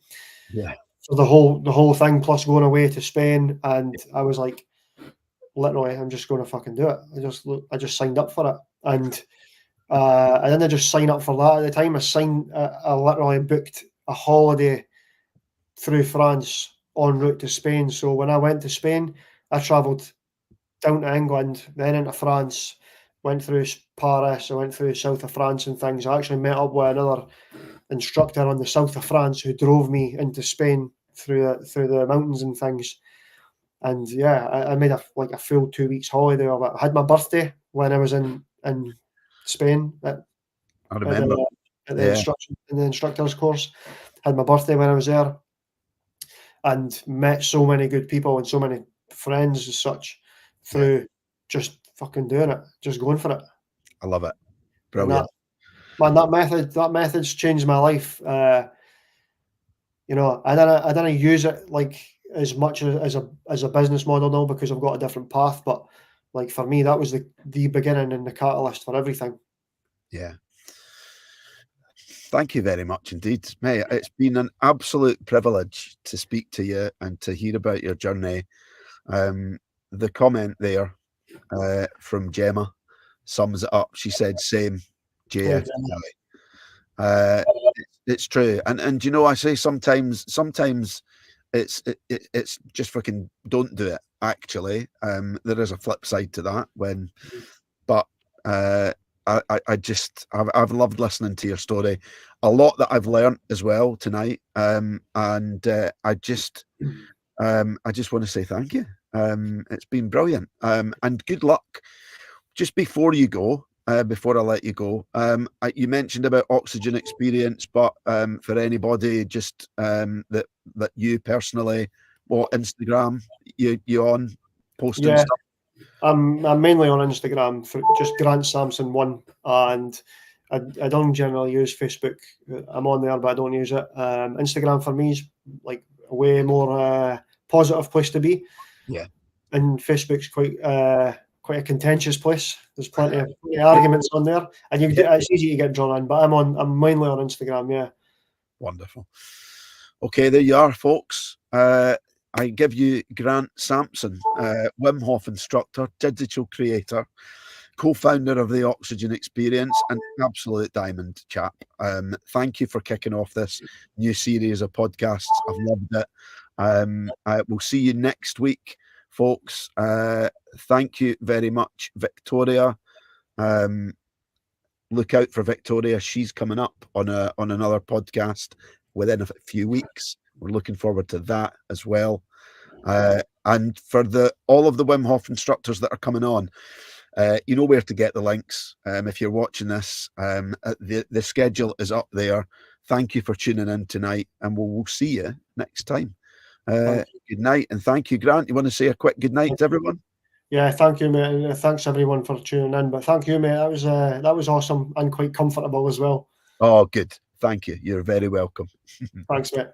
Yeah. So the whole thing plus going away to Spain, and I was like, literally, I'm just going to fucking do it. I just signed up for it, and I didn't just sign up for that at the time. I literally booked a holiday through France en route to Spain. So when I went to Spain, I travelled down to England, then into France, went through Paris, I went through south of France and things. I actually met up with another instructor on the south of France who drove me into Spain through the mountains and things. And yeah, I made a full 2 weeks holiday of it. I had my birthday when I was in Spain I remember at the instructor's course. Had my birthday when I was there, and met so many good people and so many friends as such through just fucking doing it, just going for it. I love it. Brilliant. That method's changed my life. You know, I didn't use it like as much as a business model now because I've got a different path. But like for me, that was the beginning and the catalyst for everything. Yeah. Thank you very much indeed, mate. It's been an absolute privilege to speak to you and to hear about your journey. The comment there, from Gemma sums it up. She said, "Same, JF." It's true, and you know, I say sometimes it's just fucking don't do it. Actually, there is a flip side to that but I've loved listening to your story. A lot that I've learned as well tonight, and I just want to say thank you. It's been brilliant, and good luck. Just before you go, before I let you go, you mentioned about Oxygen Experience, but for anybody just that you personally, or Instagram, you on posting stuff? I'm mainly on Instagram for just Grant Samson 1, and I don't generally use Facebook. I'm on there, but I don't use it. Instagram for me is like a way more positive place to be. Yeah. And Facebook's quite a contentious place. There's plenty of arguments on there, and it's easy to get drawn in. But I'm mainly on Instagram. Yeah. Wonderful. Okay, there you are, folks. I give you Grant Samson, Wim Hof instructor, digital creator, co-founder of the Oxygen Experience, an absolute diamond chap. Thank you for kicking off this new series of podcasts. I've loved it. We'll see you next week, folks. Thank you very much, Victoria. Look out for Victoria. She's coming up on another podcast within a few weeks. We're looking forward to that as well. And for all of the Wim Hof instructors that are coming on, you know where to get the links. If you're watching this, the schedule is up there. Thank you for tuning in tonight, and we'll see you next time. Good night, and thank you, Grant. You want to say a quick good night to everyone? Yeah, thank you, mate. And thanks everyone for tuning in. But thank you, mate. That was awesome and quite comfortable as well. Oh, good. Thank you. You're very welcome. Thanks, mate.